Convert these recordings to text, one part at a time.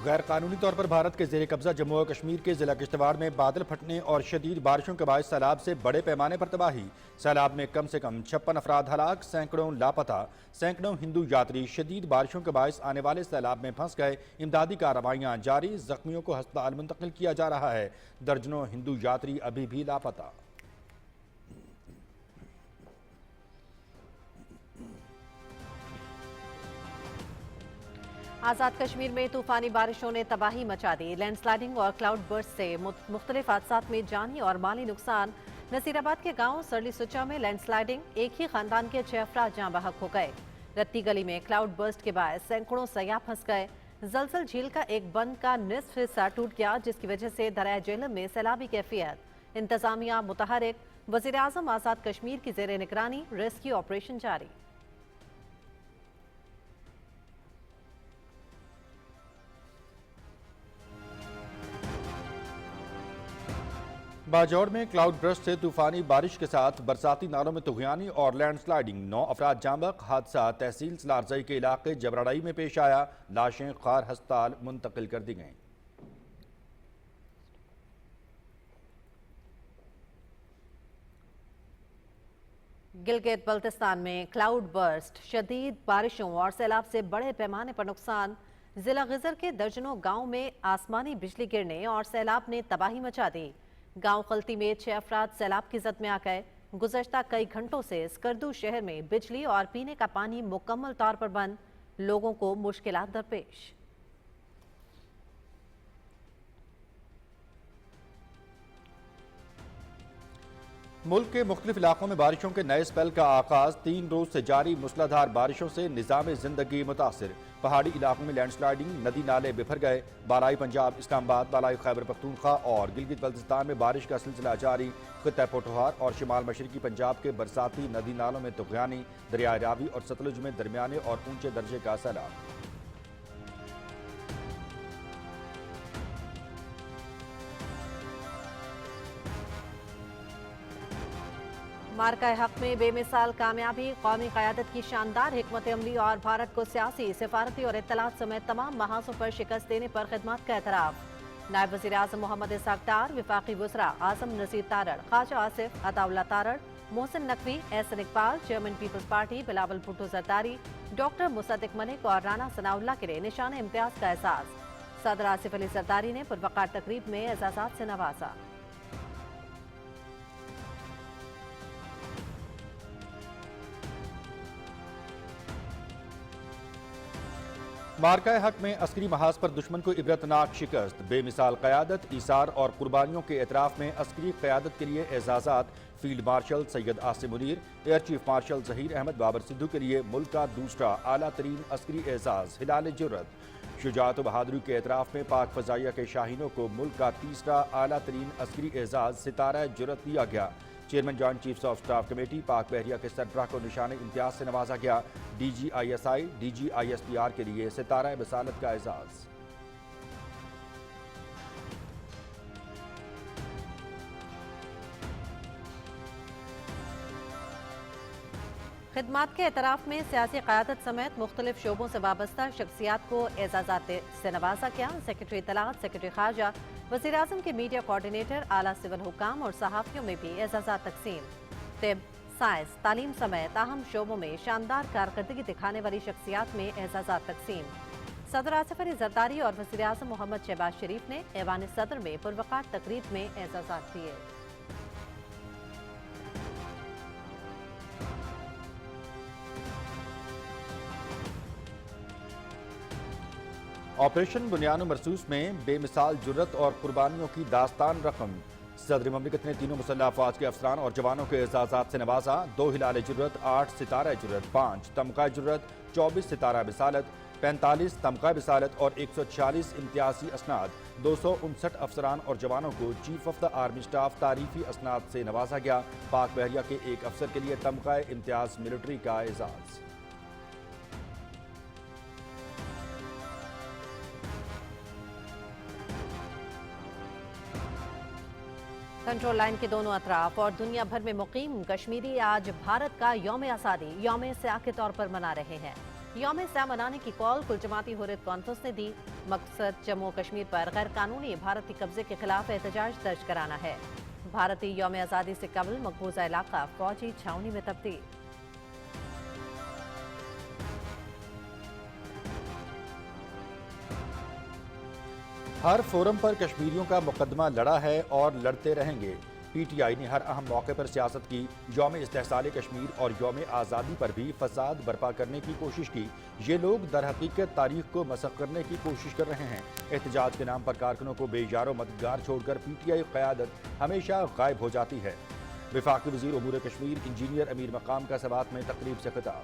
غیر قانونی طور پر بھارت کے زیر قبضہ جموں و کشمیر کے ضلع کشتواڑ میں بادل پھٹنے اور شدید بارشوں کے باعث سیلاب سے بڑے پیمانے پر تباہی۔ سیلاب میں کم سے کم 56 افراد ہلاک، سینکڑوں لاپتہ، سینکڑوں ہندو یاتری شدید بارشوں کے باعث آنے والے سیلاب میں پھنس گئے۔ امدادی کارروائیاں جاری، زخمیوں کو ہسپتال منتقل کیا جا رہا ہے۔ درجنوں ہندو یاتری ابھی بھی لاپتہ۔ آزاد کشمیر میں طوفانی بارشوں نے تباہی مچا دی۔ لینڈ سلائیڈنگ اور کلاؤڈ برسٹ سے مختلف حادثات میں جانی اور مالی نقصان۔ نصیر آباد کے گاؤں سرلی سچا میں لینڈ سلائیڈنگ، ایک ہی خاندان کے 6 افراد جاں بحق ہو گئے۔ رتی گلی میں کلاؤڈ برسٹ کے باعث سینکڑوں سیاح پھنس گئے۔ زلزل جھیل کا ایک بند کا نصف حصہ ٹوٹ گیا، جس کی وجہ سے دریائے جہلم میں سیلابی کیفیت۔ انتظامیہ متحرک، وزیر اعظم آزاد کشمیر کی زیر نگرانی ریسکیو آپریشن جاری۔ باجوڑ میں کلاؤڈ برسٹ سے طوفانی بارش کے ساتھ برساتی نالوں میں طغیانی اور لینڈ سلائیڈنگ، 9 افراد جاں بحق۔ حادثہ تحصیل سلارزئی کے علاقے جبراڑئی میں پیش آیا، لاشیں خار ہسپتال منتقل کر دی گئیں۔ گلگت بلتستان میں کلاؤڈ برسٹ، شدید بارشوں اور سیلاب سے بڑے پیمانے پر نقصان۔ ضلع غزر کے درجنوں گاؤں میں آسمانی بجلی گرنے اور سیلاب نے تباہی مچا دی۔ گاؤں خلطی میں 6 افراد سیلاب کی زد میں آ گئے۔ گزشتہ کئی گھنٹوں سے اسکردو شہر میں بجلی اور پینے کا پانی مکمل طور پر بند، لوگوں کو مشکلات درپیش۔ ملک کے مختلف علاقوں میں بارشوں کے نئے سپیل کا آغاز، 3 روز سے جاری موسلادھار بارشوں سے نظام زندگی متاثر۔ پہاڑی علاقوں میں لینڈ سلائیڈنگ، ندی نالے بفر گئے۔ بالائی پنجاب، اسلام آباد، بالائی خیبر پختونخوا اور گلگت بلتستان میں بارش کا سلسلہ جاری۔ خطہ پوٹھوہار اور شمال مشرقی پنجاب کے برساتی ندی نالوں میں طغیانی، دریائے راوی اور ستلج میں درمیانے اور اونچے درجے کا سیلاب۔ مارکہ حق میں بے مثال کامیابی، قومی قیادت کی شاندار حکمت عملی اور بھارت کو سیاسی، سفارتی اور اطلاعات سمیت تمام محاذوں پر شکست دینے پر خدمات کا اعتراف۔ نائب وزیر اعظم محمد اسحاق ڈار، وفاقی وزراء اعظم Nazir Tarar, Khawaja Asif, Atta Ullah Tarar, Mohsin Naqvi, Ahsan Iqbal, chairman Peoples Party Bilawal Bhutto Zardari, doctor Musadik Malik اور رانا ثناء اللہ کے لیے نشان امتیاز کا اعزاز۔ صدر آصف علی زرداری نے پروقار تقریب میں اعزازات سے نوازا۔ مارکہ حق میں عسکری محاذ پر دشمن کو عبرتناک شکست، بے مثال قیادت، ایثار اور قربانیوں کے اعتراف میں عسکری قیادت کے لیے اعزازات۔ Field marshal Syed Asim Munir, air chief marshal Zaheer Ahmed Babar Sidhu کے لیے ملک کا دوسرا اعلیٰ ترین عسکری اعزاز ہلال جرت۔ شجاعت و بہادری کے اعتراف میں پاک فضائیہ کے شاہینوں کو ملک کا تیسرا اعلیٰ ترین عسکری اعزاز ستارہ جرت دیا گیا۔ Chairman joint chiefs of staff committee پاک بحریہ کے سربراہ کو نشان امتیاز سے نوازا گیا۔ D G I S I, D G I S P R کے لیے ستارہ بصالت کا اعزاز۔ خدمات کے اعتراف میں سیاسی قیادت سمیت مختلف شعبوں سے وابستہ شخصیات کو اعزازات سے نوازا گیا۔ سیکرٹری اطلاعات، سیکرٹری خارجہ، وزیر اعظم کے میڈیا کوارڈینیٹر، اعلیٰ سول حکام اور صحافیوں میں بھی اعزازات تقسیم۔ طب، سائنس، تعلیم سمیت اہم شعبوں میں شاندار کارکردگی دکھانے والی شخصیات میں اعزازات تقسیم۔ صدر آصف علی زرداری اور وزیر اعظم محمد شہباز شریف نے ایوان صدر میں پروقار تقریب میں اعزازات دیے۔ آپریشن بنیان و مرصوص میں بے مثال جرت اور قربانیوں کی داستان رقم، صدر مملکت نے تینوں مسلح افواج کے افسران اور جوانوں کے اعزازات سے نوازا۔ 2 ہلال جرت، 8 ستارہ جرت، 5 تمغہ جرت، 24 ستارہ بصالت، 45 تمغہ بصالت اور 146 امتیازی اسناد۔ 259 افسران اور جوانوں کو chief of the army staff تعریفی اسناد سے نوازا گیا۔ پاک بحریہ کے ایک افسر کے لیے تمغہ امتیاز ملٹری کا اعزاز۔ کنٹرول لائن کے دونوں اطراف اور دنیا بھر میں مقیم کشمیری آج بھارت کا یوم آزادی، یوم سیاہ کے طور پر منا رہے ہیں۔ यौम इस्लाम मनाने की कॉल कुल जमाती हुर्रियत कॉन्फ्रेंस ने दी। मकसद जम्मू कश्मीर पर गैर कानूनी भारतीय कब्जे के खिलाफ एहतजाज दर्ज कराना है। भारतीय यौम आज़ादी से कबल मकबूजा इलाका फौजी छावनी में तब्दील। हर फोरम पर कश्मीरियों का मुकदमा लड़ा है और लड़ते रहेंगे। पीटीआई ने हर अहम मौके पर सियासत की। यौम इस्तेहसाल कश्मीर और यौम आज़ादी पर भी फसाद बर्पा करने की कोशिश की। ये लोग दरहकीकत तारीख को मसख करने की कोशिश कर रहे हैं। एहतजाज के नाम पर कारकुनों को बेयारो मददगार छोड़कर पीटीआई क़यादत हमेशा गायब हो जाती है। वफाकी वज़ीर उमूर कश्मीर इंजीनियर अमीर मकाम का सवात में तकरीब से खिताब।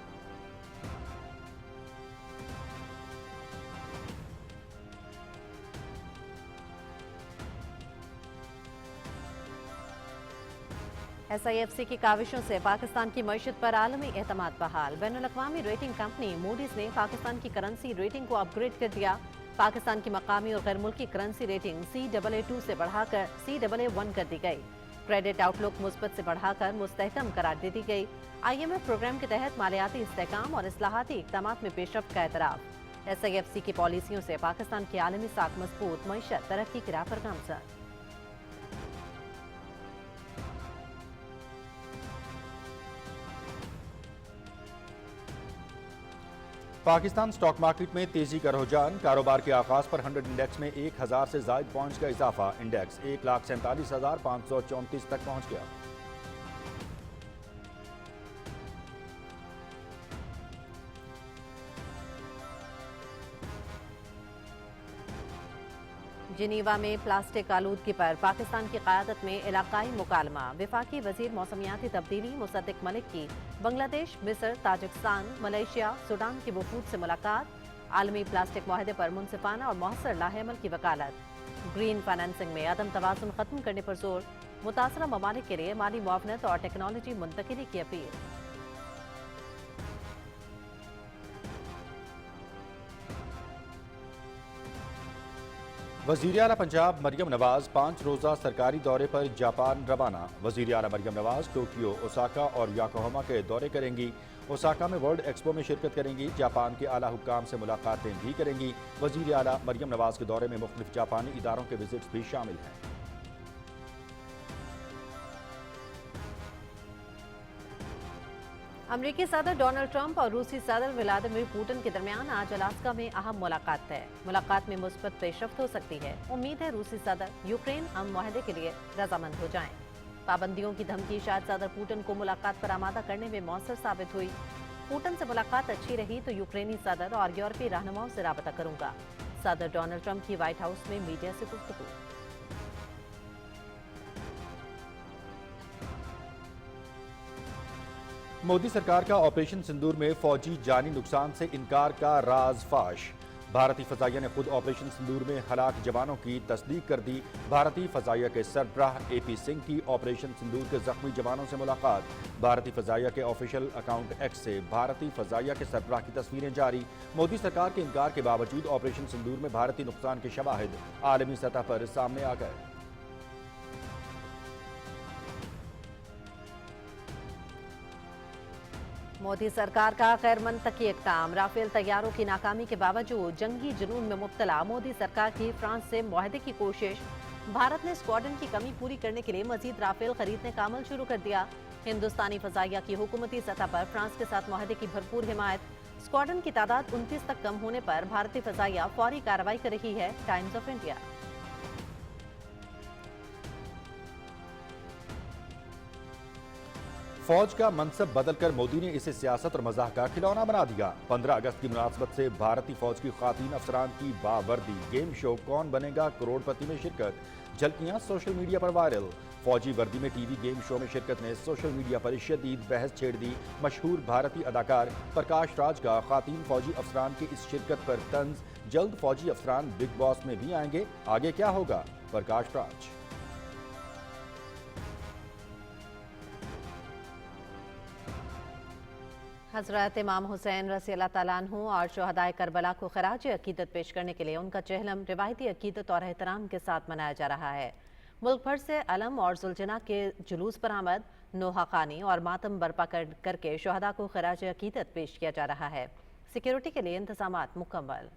SIFC की काविशों से पाकिस्तान की मईशत पर आलमी एतमाद बहाल। बैनुल-अक़वामी रेटिंग कंपनी मूडीज ने पाकिस्तान की करेंसी रेटिंग को अपग्रेड कर दिया। पाकिस्तान की मकामी और गैर मुल्की करेंसी रेटिंग CAA2 से बढ़ाकर CAA1 कर दी गई। क्रेडिट आउटलुक मुस्बत से बढ़ाकर मुस्तहकम करार दे दी गई। IMF प्रोग्राम के तहत मालियाती इस्तेहकाम और इस्लाहाती इक़दामात में पेशरफ्त का एतराफ़। SIFC की पॉलिसियों से पाकिस्तान की आलमी साख मजबूत, मईशत तरक्की की राह पर गामज़न। पाकिस्तान स्टॉक मार्केट में तेजी का रुझान। कारोबार के आगाज पर 100 इंडेक्स में 1000 से ज़ायद पॉइंट्स का इजाफा। इंडेक्स 1,47,534 तक पहुंच गया। जिनीवा में प्लास्टिक आलूदगी पर पाकिस्तान की क़यादत में इलाकाई मुकालमा। वफाकी वज़ीर मौसमियाती तब्दीली मुसद्दिक मलिक की बांग्लादेश, मिस्र, ताजिकिस्तान, मलेशिया, सूडान की वफूद से मुलाकात। आलमी प्लास्टिक माहदे पर मुनसिफाना और मौसर लाहेअमल की वकालत। ग्रीन फाइनेंसिंग में अदम तवाज़ुन खत्म करने पर जोर। मुतासरा ममालिक के लिए माली मुआवनत और टेक्नोलॉजी मुंतकिली की अपील। वज़ीर आला पंजाब मरियम नवाज 5 रोज़ा सरकारी दौरे पर जापान रवाना। वज़ीर आला मरियम नवाज टोक्यो, ओसाका और योकोहामा के दौरे करेंगी। ओसाका में वर्ल्ड एक्सपो में शिरकत करेंगी। जापान के आला हुक्काम से मुलाकातें भी करेंगी। वज़ीर आला मरियम नवाज के दौरे में मुख्तलिफ जापानी इदारों के विजिट्स भी शामिल हैं। अमरीकी सदर डोनाल्ड ट्रंप और रूसी सदर व्लादिमीर पुतिन के दरमियान आज अलास्का में अहम मुलाकात है। मुलाकात में मुस्बत पेशरफ्त हो सकती है। उम्मीद है रूसी सदर यूक्रेन अमन मुआहदे के लिए रजामंद हो जाएं। पाबंदियों की धमकी शायद सदर पुतिन को मुलाकात पर आमादा करने में मौसर साबित हुई। पुतिन से मुलाकात अच्छी रही तो यूक्रेनी सदर और यूरोपीय रहनुमाओं से राबता करूंगा। सदर डोनाल्ड ट्रंप की व्हाइट हाउस में मीडिया से गुफ्तगू। मोदी सरकार का ऑपरेशन सिंदूर में फौजी जानी नुकसान से इनकार का राज फाश। भारतीय फजाइया ने खुद ऑपरेशन सिंदूर में हलाक जवानों की तस्दीक कर दी। भारतीय फजाइया के सरबराह AP सिंह की ऑपरेशन सिंदूर के जख्मी जवानों से मुलाकात। भारतीय फजाइया के ऑफिशियल अकाउंट X से भारतीय फजाइया के सरबराह की तस्वीरें जारी। मोदी सरकार के इनकार के बावजूद ऑपरेशन सिंदूर में भारतीय नुकसान के शवाहिद आलमी सतह पर सामने आ गए। मोदी सरकार का गैर मंतकी इक़दाम। राफेल तैयारों की नाकामी के बावजूद जंगी जुनून में मुब्तला मोदी सरकार की फ्रांस से मुआहदे की कोशिश। भारत ने स्क्वाड्रन की कमी पूरी करने के लिए मजीद राफेल खरीदने का अमल शुरू कर दिया। हिंदुस्तानी फजाइया की हुकूमती सतह पर फ्रांस के साथ मुआहदे की भरपूर हिमायत। स्क्वाड्रन की तादाद 29 तक कम होने पर भारतीय फजाइया फौरी कार्रवाई कर रही है। Times of India. फौज का मनसब बदलकर मोदी ने इसे सियासत और मजाक का खिलौना बना दिया। 15 अगस्त की मुनासबत से भारतीय फौज की खातीन अफसरान की बावर्दी गेम शो कौन बनेगा करोड़पति में शिरकत। झलकियां सोशल मीडिया पर वायरल। फौजी वर्दी में टीवी गेम शो में शिरकत ने सोशल मीडिया पर शदीद बहस छेड़ दी। मशहूर भारतीय अदाकार प्रकाश राज का खातीन फौजी अफसरान की इस शिरकत पर तंज। जल्द फौजी अफसरान बिग बॉस में भी आएंगे, आगे क्या होगा? प्रकाश राज। हज़रत इमाम हुसैन रज़ी अल्लाह तआला अन्हु और शुहदाए करबला को खराज अकीदत पेश करने के लिए उनका चहलम रिवायती अकीदत और एहतराम के साथ मनाया जा रहा है। मुल्क भर से अलम और जुलजना के जुलूस पर आमद, नोहा खानी और मातम बर्पा करके शुहदा को खराज अकीदत पेश किया जा रहा है। सिक्योरिटी के लिए इंतजामात मुकम्मल।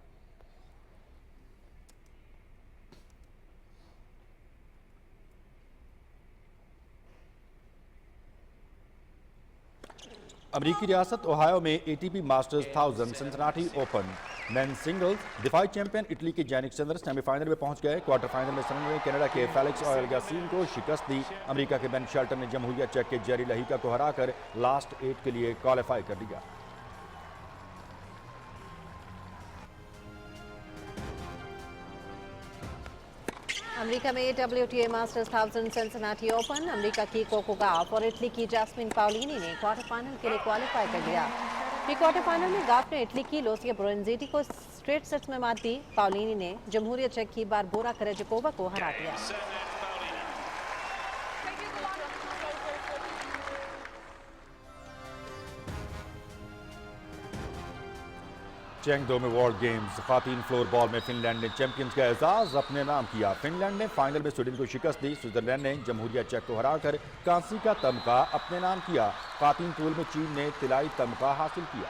अमरीकी रियासत ओहायो में ATP Masters 1000 Cincinnati open men singles दिफाई चैंपियन इटली के जैनिक सिनर सेमीफाइनल में पहुंच गए। क्वार्टर फाइनल में सिनर ने कनाडा के फेलिक्स ऑयलगासिन को शिकस्त दी। अमेरिका के बेन शेल्टन ने जमहूरिया चेक के जेरी लहीका को हराकर लास्ट 8 के लिए क्वालिफाई कर लिया। अमेरिका में WTA masters 1000 Cincinnati open, America की कोको गॉफ और इटली की जैस्मिन पाउलिनी ने क्वार्टर फाइनल के लिए क्वालिफाई कर लिया। प्री क्वार्टर फाइनल में गॉफ ने इटली की लोसिया ब्रोंजेटी को स्ट्रेट सेट्स में मात दी। पाउलिनी ने जमहूरिया चेक की बारबोरा करजिकोवा को हरा दिया। चेंगडो में वर्ल्ड गेम्स खातीन फ्लोर बॉल में फिनलैंड ने चैंपियंस का एजाज अपने नाम किया। फिनलैंड ने फाइनल में स्वीडन को शिकस्त दी। स्विट्जरलैंड ने जमहूरिया चेक को हराकर कांसी का तमगा अपने नाम किया। खातीन पूल में चीन ने तिलाई तमगा हासिल किया।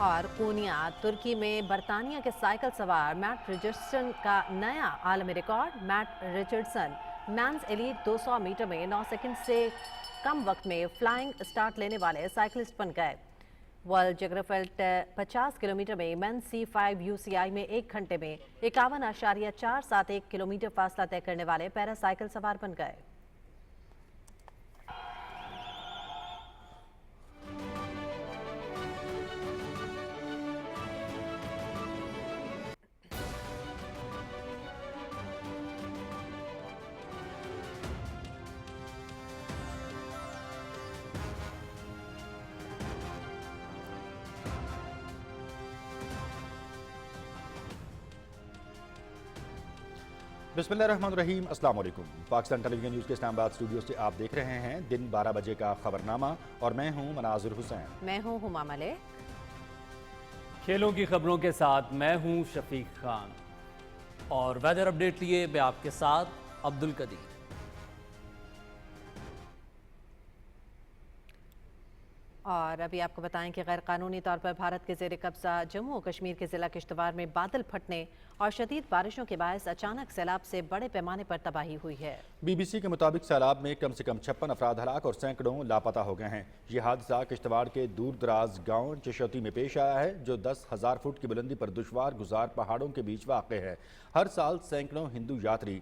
और कोनिया तुर्की में बरतानिया के साइकिल सवार मैट रिचर्डसन का नया आलमी record. Matt Richardson men's elite 200 metre में 9 सेकंड से कम वक्त में फ्लाइंग स्टार्ट लेने वाले साइकिलिस्ट बन गए। वर्ल्ड जियोग्राफिक 50 किलोमीटर में मेंस C5 UCI में 1 घंटे में 51.471 किलोमीटर फासला तय करने वाले पैरा साइकिल सवार बन गए। बिस्मिल्लाहिर्रहमानिर्रहीम, अस्सलाम वालेकुम। पाकिस्तान टेलीविजन न्यूज़ के इस्लामाबाद स्टूडियो से आप देख रहे हैं दिन 12 बजे का खबरनामा और मैं हूं मनाजिर हुसैन। मैं हूं हुमा मलिक। खेलों की खबरों के साथ मैं हूं शफीक खान और वेदर अपडेट लिए मैं आपके साथ अब्दुल कदीर। और अभी आपको बताएं कि गैर कानूनी तौर पर भारत के ज़ेर कब्जा जम्मू और कश्मीर के ज़िला किश्तवाड़ में बादल फटने और शदीद बारिशों के बायस अचानक सैलाब से बड़े पैमाने पर तबाही हुई है। BBC के मुताबिक सैलाब में कम से कम 56 अफराद हलाक और सैकड़ों लापता हो गए हैं। ये हादसा किश्तवाड़ के दूर दराज गाँव चशौती में पेश आया है, जो 10,000 फुट की बुलंदी पर दुश्वार गुजार पहाड़ों के बीच वाक़ है। हर साल सैकड़ों हिंदू यात्री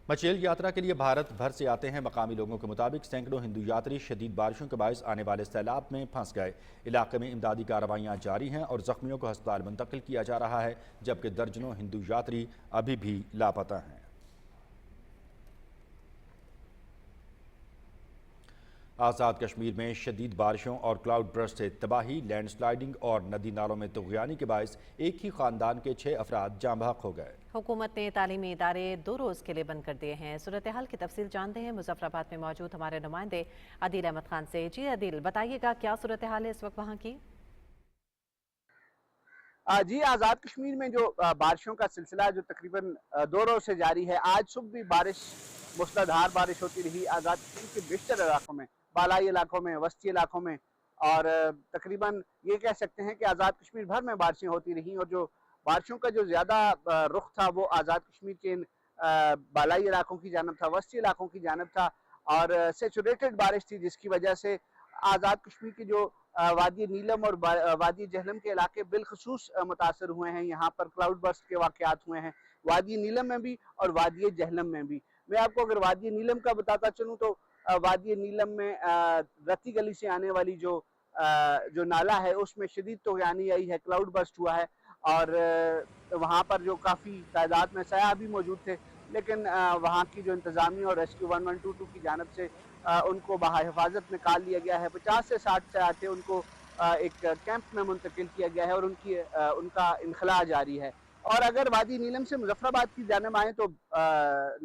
मचेल यात्रा के लिए भारत भर से आते हैं। मकामी लोगों के मुताबिक सैकड़ों हिंदू यात्री शदीद बारिशों के बायस आने वाले सैलाब में फंस गए। इलाके में इमदादी कार्रवाइयाँ जारी हैं और जख्मियों को अस्पताल मुंतकिल किया जा रहा है, जबकि दर्जनों हिंदू यात्री अभी भी लापता हैं। आज़ाद कश्मीर में शदीद बारिशों और क्लाउड बर्स्ट से तबाही, लैंड स्लाइडिंग और नदी नालों में तुग़यानी के बायस एक ही ख़ानदान के 6 अफराद जाँ बहक हो गए। हुकूमत ने तालीमी इदारे 2 रोज़ के लिए बंद कर दिए हैं। सूरत हाल की तफसील जानते हैं मुजफ्फराबाद में मौजूद हमारे नुमाइंदे अदील अहमद खान से। जी अदील, बताइएगा क्या सूरत हाल है इस वक्त वहाँ की? जी, आज़ाद कश्मीर में जो बारिशों का सिलसिला जो तकरीबन 2 रोज से जारी है। आज सुबह भी बारिश, मूसलाधार बारिश होती रही आज़ाद कश्मीर के बेशतर इलाकों में, बालाई इलाकों में, वस्ती इलाकों में, और तकरीबन ये कह सकते हैं कि आज़ाद कश्मीर भर में बारिशें होती रहीं। और जो बारिशों का जो ज़्यादा रुख था वो आज़ाद कश्मीर के बालाई इलाकों की जानब था, वस्ती इलाकों की जानब था, और सेचुरेटेड बारिश थी, जिसकी वजह से आज़ाद कश्मीर की जो वादी नीलम और वादी जहलम के इलाके बिलखसूस मुतासर हुए हैं। यहाँ पर क्लाउड बर्स्ट के वाक़यात हुए हैं, वादी नीलम में भी और वादी जहलम में भी। मैं आपको अगर वादी नीलम का बताता चलूँ तो वादी नीलम में रत्ती गली से आने वाली जो नाला है उसमें शदीद तुग़यानी आई है, क्लाउड बर्स्ट हुआ है, और वहाँ पर जो काफ़ी तादाद में सयाह भी मौजूद थे, लेकिन वहाँ की जो इंतज़ामिया और रेस्क्यू 1122 की जानब से उनको बाहिफाजत निकाल लिया गया है। 50 से 60 सयाह थे, उनको एक कैंप में मुंतकिल किया गया है और उनका इनखला जारी है। और अगर वादी नीलम से मुजफ्फराबाद की जानब आएँ तो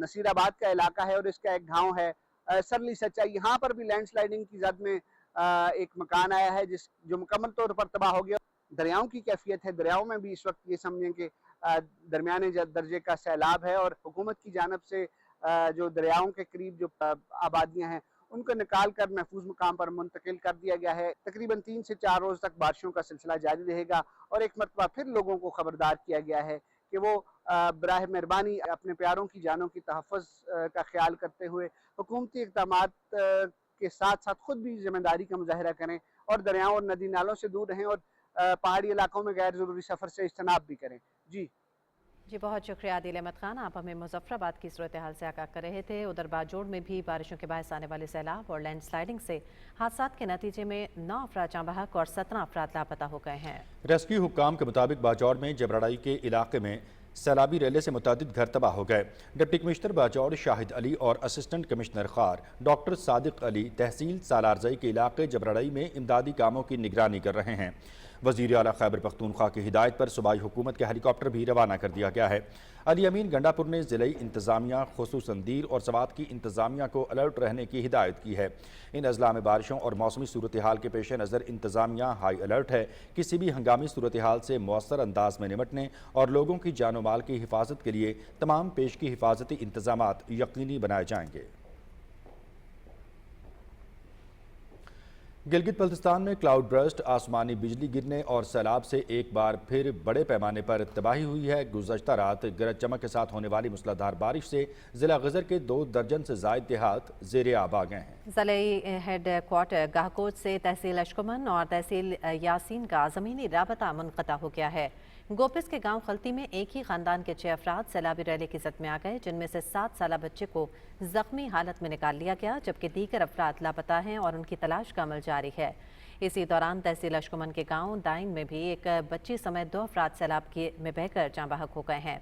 नसीराबाद का इलाका है और इसका एक गाँव है सरली सच्चा। यहाँ पर भी लैंड स्लाइडिंग की जद में एक मकान आया है जो मुकम्मल तौर पर तबाह हो गया। दरियाओं की कैफियत है, दरियाओं में भी इस वक्त ये समझें कि दरमियाने दर्जे का सैलाब है, और हुकूमत की जानब से جو دریاؤں کے قریب جو آبادیاں ہیں ان کو نکال کر محفوظ مقام پر منتقل کر دیا گیا ہے۔ تقریباً 3 سے 4 روز تک بارشوں کا سلسلہ جاری رہے گا، اور ایک مرتبہ پھر لوگوں کو خبردار کیا گیا ہے کہ وہ براہ مہربانی اپنے پیاروں کی جانوں کی تحفظ کا خیال کرتے ہوئے حکومتی اقدامات کے ساتھ ساتھ خود بھی ذمہ داری کا مظاہرہ کریں اور دریاؤں اور ندی نالوں سے دور رہیں، اور پہاڑی علاقوں میں غیر ضروری سفر سے اجتناب بھی کریں۔ جی بہت شکریہ عادل احمد خان، آپ ہمیں مظفر آباد کی صورتحال سے آگاہ کر رہے تھے۔ ادھر باجوڑ میں بھی بارشوں کے باعث آنے والے سیلاب اور لینڈ سلائیڈنگ سے حادثات کے نتیجے میں 9 افراد جاں بحق اور 17 افراد لاپتہ ہو گئے ہیں۔ ریسکیو حکام کے مطابق باجوڑ میں جبراڑائی کے علاقے میں سیلابی ریلے سے متعدد گھر تباہ ہو گئے۔ ڈپٹی کمشنر باجوڑ شاہد علی اور اسسٹنٹ کمشنر خار ڈاکٹر صادق علی تحصیل سالارزئی کے علاقے جبراڑائی میں امدادی کاموں کی نگرانی کر رہے ہیں۔ وزیر اعلیٰ خیبر پختونخوا کی ہدایت پر صوبائی حکومت کے ہیلی کاپٹر بھی روانہ کر دیا گیا ہے۔ علی امین گنڈا پور نے ضلعی انتظامیہ خصوصاً دیر اور سوات کی انتظامیہ کو الرٹ رہنے کی ہدایت کی ہے۔ ان اضلاع میں بارشوں اور موسمی صورتحال کے پیش نظر انتظامیہ ہائی الرٹ ہے۔ کسی بھی ہنگامی صورتحال سے مؤثر انداز میں نمٹنے اور لوگوں کی جان و مال کی حفاظت کے لیے تمام پیشگی حفاظتی انتظامات یقینی بنائے جائیں گے۔ گلگت بلتستان میں کلاؤڈ برسٹ، آسمانی بجلی گرنے اور سیلاب سے ایک بار پھر بڑے پیمانے پر تباہی ہوئی ہے۔ گزشتہ رات گرج چمک کے ساتھ ہونے والی موسلادھار بارش سے ضلع غزر کے 2 درجن سے زائد دیہات زیر آب آ گئے ہیں۔ ضلعی ہیڈ کوارٹر گاہکوٹ سے تحصیل اشکمن اور تحصیل یاسین کا زمینی رابطہ منقطع ہو گیا ہے۔ گوپس کے گاؤں خلطی میں ایک ہی خاندان کے 6 افراد سیلابی ریلے کی زد میں آ گئے، جن میں سے 7 سالہ بچے کو زخمی حالت میں نکال لیا گیا، جبکہ دیگر افراد لاپتہ ہیں اور ان کی تلاش کا عمل جاری ہے۔ اسی دوران تحصیل اشکمن کے گاؤں دائن میں بھی ایک بچی سمیت 2 افراد سیلاب میں بہہ کر جاں بحق ہو گئے ہیں۔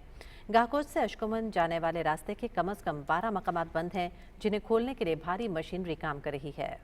گاہکوٹ سے اشکمن جانے والے راستے کے کم از کم 12 مقامات بند ہیں، جنہیں کھولنے کے لیے بھاری مشینری کام کر رہی ہے۔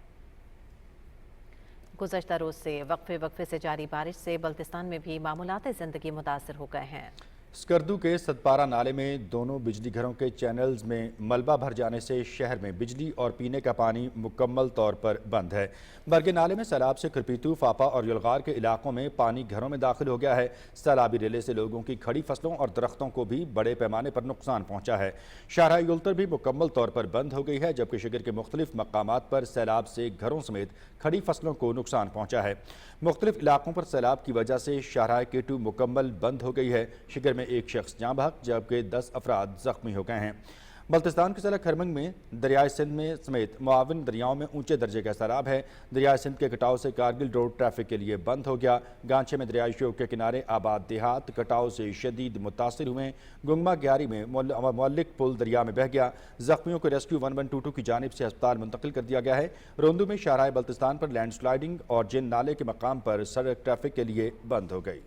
گزشتہ روز سے وقفے سے جاری بارش سے بلتستان میں بھی معمولات زندگی متاثر ہو گئے ہیں۔ سکردو کے ستپارہ نالے میں دونوں بجلی گھروں کے چینلز میں ملبہ بھر جانے سے شہر میں بجلی اور پینے کا پانی مکمل طور پر بند ہے۔ برگے نالے میں سیلاب سے کھرپیتو، فاپا اور یلغار کے علاقوں میں پانی گھروں میں داخل ہو گیا ہے۔ سیلابی ریلے سے لوگوں کی کھڑی فصلوں اور درختوں کو بھی بڑے پیمانے پر نقصان پہنچا ہے۔ شاہراہ یلتر بھی مکمل طور پر بند ہو گئی ہے، جبکہ شگر کے مختلف مقامات پر سیلاب سے گھروں سمیت کھڑی فصلوں کو نقصان پہنچا ہے۔ مختلف علاقوں پر سیلاب کی وجہ سے شاہراہ کیٹو مکمل بند ہو گئی ہے۔ شگر میں ایک شخص جاں بحق جبکہ 10 افراد زخمی ہو گئے ہیں۔ بلتستان کے ضلع کھرمنگ میں دریائے سندھ میں سمیت معاون دریاؤں میں اونچے درجے کا سیلاب ہے۔ دریائے سندھ کے کٹاؤ سے کارگل روڈ ٹریفک کے لیے بند ہو گیا۔ گانچے میں دریائے شوک کے کنارے آباد دیہات کٹاؤ سے شدید متاثر ہوئے۔ گنگما گیاری میں مولک پل دریا میں بہہ گیا۔ زخمیوں کو ریسکیو 1122 کی جانب سے ہسپتال منتقل کر دیا گیا ہے۔ روندو میں شاہراہ بلتستان پر لینڈ سلائیڈنگ اور جن نالے کے مقام پر سڑک ٹریفک کے لیے بند ہو گئی۔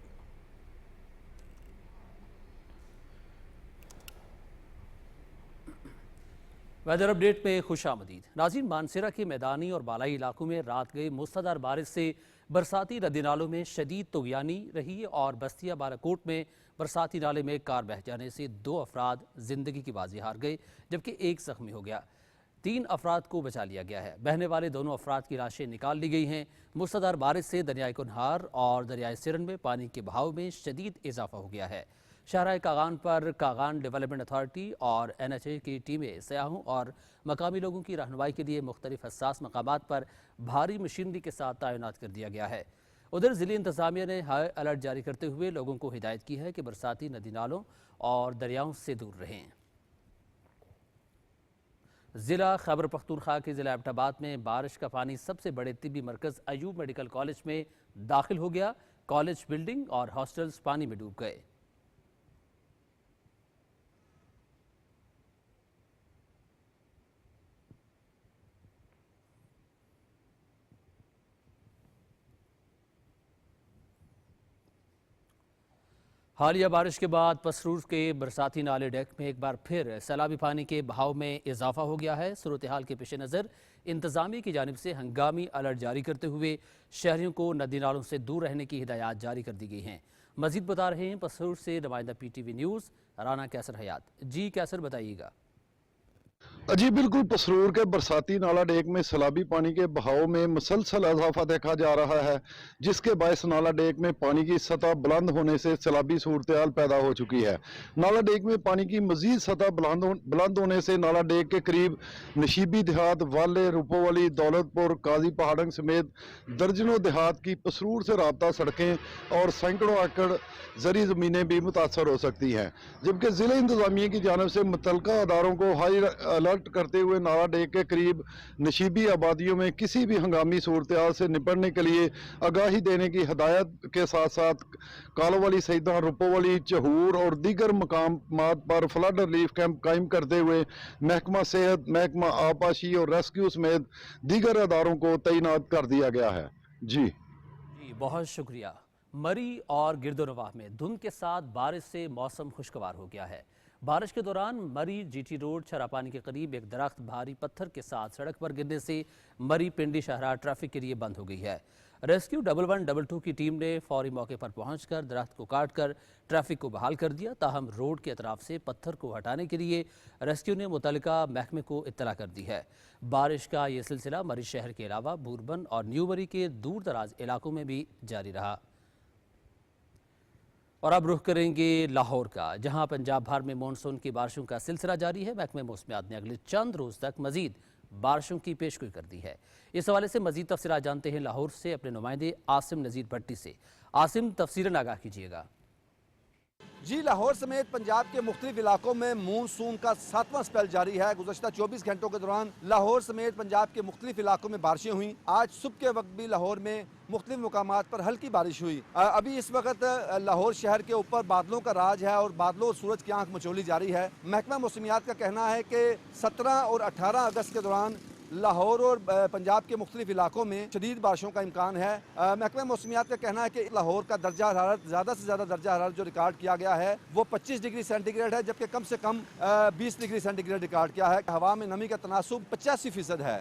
ویدر اپڈیٹ میں خوش آمدید ناظرین۔ مانسیرہ کے میدانی اور بالائی علاقوں میں رات گئے موسلادھار بارش سے برساتی ندی نالوں میں شدید طغیانی رہی اور بستیہ بالاکوٹ میں برساتی نالے میں کار بہہ جانے سے 2 افراد زندگی کی بازی ہار گئے، جبکہ 1 زخمی ہو گیا۔ 3 افراد کو بچا لیا گیا ہے۔ بہنے والے دونوں افراد کی لاشیں نکال لی گئی ہیں۔ موسلادھار بارش سے دریائے کنہار اور دریائے سرن میں پانی کے بہاؤ میں شدید اضافہ ہو گیا ہے۔ شاہراہ کاغان پر کاغان ڈیولپمنٹ اتھارٹی اور NHA کی ٹیمیں سیاحوں اور مقامی لوگوں کی رہنمائی کے لیے مختلف حساس مقامات پر بھاری مشینری کے ساتھ تعینات کر دیا گیا ہے۔ ادھر ضلعی انتظامیہ نے ہائی الرٹ جاری کرتے ہوئے لوگوں کو ہدایت کی ہے کہ برساتی ندی نالوں اور دریاؤں سے دور رہیں۔ ضلع خیبر پختونخوا کے ضلع ایبٹ آباد میں بارش کا پانی سب سے بڑے طبی مرکز ایوب میڈیکل کالج میں داخل ہو گیا۔ کالج بلڈنگ اور ہاسٹلز پانی میں ڈوب گئے۔ حالیہ بارش کے بعد پسرور کے برساتی نالے ڈیک میں ایک بار پھر سیلابی پانی کے بہاؤ میں اضافہ ہو گیا ہے۔ صورتحال کے پیش نظر انتظامیہ کی جانب سے ہنگامی الرٹ جاری کرتے ہوئے شہریوں کو ندی نالوں سے دور رہنے کی ہدایات جاری کر دی گئی ہیں۔ مزید بتا رہے ہیں پسرور سے نمائندہ PTV نیوز رانا کیسر حیات۔ جی کیسر بتائیے گا۔ जी बिल्कुल, पसरूर के बरसाती नाला डेक में सैलाबी पानी के बहाव में मुसलसल इजाफा देखा जा रहा है, जिसके बायस नाला डेक में पानी की सतह बुलंद होने से सैलाबी सूरत पैदा हो चुकी है। नाला डेक में पानी की मजीद सतह बुलंद होने से नाला डेक के करीब नशीबी देहात, वाले, रूपोवाली, दौलतपुर, काजी पहाड़ंग समेत दर्जनों देहात की पसरूर से राबता सड़कें और सैकड़ों एकड़ जरी ज़मीनें भी मुतासर हो सकती हैं। जबकि ज़िले इंतज़ामिया की जानब से मुतल्लिका अदारों को हाई अलर्ट करते हुए नाला डेक के करीब नशीबी आबादियों में किसी भी हंगामी सूरत से निपटने के लिए आगाही देने की हदायत के साथ साथ कालोवाली, सईदा, रुपोवाली, चहूर और दीगर मकामात पर फ्लड रिलीफ कैंप कायम करते हुए महकमा सेहत, महकमा आबपाशी और रेस्क्यू समेत दीगर अदारों को तैनात कर दिया गया है। जी बहुत शुक्रिया। मरी और गिरदोनवाह में धुंध के साथ बारिश से मौसम खुशगवार हो गया है। बारिश के दौरान मरी जीटी रोड छरापानी के करीब एक दरख्त भारी पत्थर के साथ सड़क पर गिरने से मरी पिंडी शाहराह ट्रैफिक के लिए बंद हो गई है। रेस्क्यू 1112 की टीम ने फौरी मौके पर पहुंचकर दरख्त को काटकर ट्रैफिक को बहाल कर दिया। ताहम रोड के अतराफ से पत्थर को हटाने के लिए रेस्क्यू ने मुतल्लिका महकमे को इत्तला कर दी है। बारिश का ये सिलसिला मरी शहर के अलावा बूरबन और न्यू मरी के दूर दराज इलाकों में भी जारी रहा। और अब रुख करेंगे लाहौर का, जहां पंजाब भर में मानसून की बारिशों का सिलसिला जारी है। महकमे मौसमियात ने अगले चंद रोज तक मजीद बारिशों की पेशगोई कर दी है। इस हवाले से मजीद तफसीलात जानते हैं लाहौर से अपने नुमाइंदे आसिम नज़ीर भट्टी से। आसिम, तफसीलन आगाह कीजिएगा। जी, लाहौर समेत पंजाब के मुख्तलिफ इलाकों में मानसून का 7वां स्पेल जारी है। गुज़श्ता 24 घंटों के दौरान लाहौर समेत पंजाब के मुख्तलिफ इलाकों में बारिशें हुई। आज सुबह के वक्त भी लाहौर में मुख्तलिफ मुकामात पर हल्की बारिश हुई। अभी इस वक्त लाहौर शहर के ऊपर बादलों का राज है और बादलों और सूरज की आंख मचोली जारी है। महकमा मौसमियात का कहना है कि 17 और 18 अगस्त के दौरान लाहौर और पंजाब के मुख्तलिफ इलाकों में शदीद बारिशों का इम्कान है। महकमा मौसमियात का कहना है कि लाहौर का दर्जा हरारत ज़्यादा से ज़्यादा दर्जा हरारत जो रिकॉर्ड किया गया है वो 25 डिग्री सेंटीग्रेड है, जबकि कम से कम 20 डिग्री सेंटीग्रेड रिकॉर्ड किया है। हवा में नमी का तनासुब 85% है।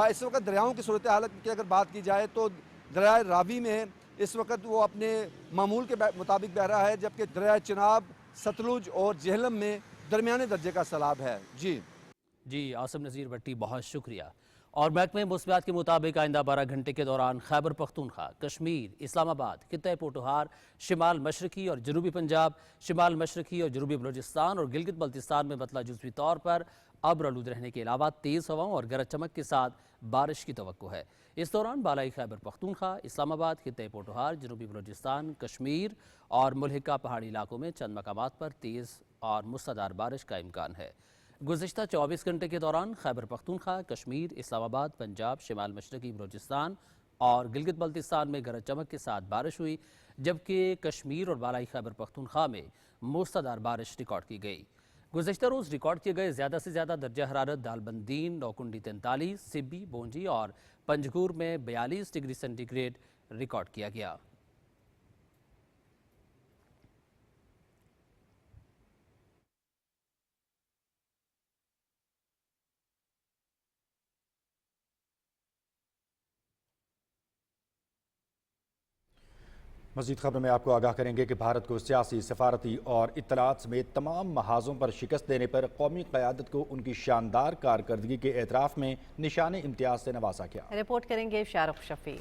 इस वक्त दरियाओं की सूरत हालत की अगर बात की जाए तो दरिया रावी में इस वक्त वो अपने मामूल के मुताबिक बह रहा है, जबकि दरिया चिनाब, सतलुज और जेहलम में दरमियाने दर्जे का सैलाब है। जी आसिम नज़ीर भट्टी, बहुत शुक्रिया। और महकमे मौसमियात के मुताबिक आइंदा 12 घंटे के दौरान खैबर पख्तूनख्वा, कश्मीर, इस्लामाबाद, खित्ते पोटोहार, शिमाल मशरकी और जनूबी पंजाब, शिमाल मशरकी और जनूबी बलोचिस्तान और गिलगित बल्तिस्तान में मतला जुज़वी तौर पर अब्र-आलूद रहने के अलावा तेज़ हवाओं और गरज चमक के साथ बारिश की तवक्को है। इस दौरान बालाई खैबर पख्तूनख्वा, इस्लामाबाद, खित्ते पोटोहार, जनूबी बलोचिस्तान, कश्मीर और मुल्हिका पहाड़ी इलाकों में चंद मकामात पर तेज़ और मूसलाधार बारिश का इम्कान है। गुज़श्ता 24 घंटे के दौरान खैबर पख्तूनख्वा, कश्मीर, इस्लामाबाद, पंजाब, शिमाल मशरकी बलोचिस्तान और गिलगित बल्तिस्तान में गरज चमक के साथ बारिश हुई, जबकि कश्मीर और बालाई खैबर पख्तूनख्वा में मूसलाधार बारिश रिकॉर्ड की गई। गुज़श्ता रोज़ रिकॉर्ड किए गए ज़्यादा से ज़्यादा दर्जा हरारत दालबंदीन, नौकुंडी 43, सिब्बी, बोंजी और पंजगूर में 42 डिग्री सेंटीग्रेड रिकॉर्ड किया गया। मज़ीद खबर में आपको आगाह करेंगे कि भारत को सियासी, सफारती और इत्तलात समेत तमाम महाजों पर शिकस्त देने पर कौमी क़यादत को उनकी शानदार कारकर्दगी के एतराफ़ में निशान इम्तियाज से नवाजा गया। रिपोर्ट करेंगे शाहरुख शफी।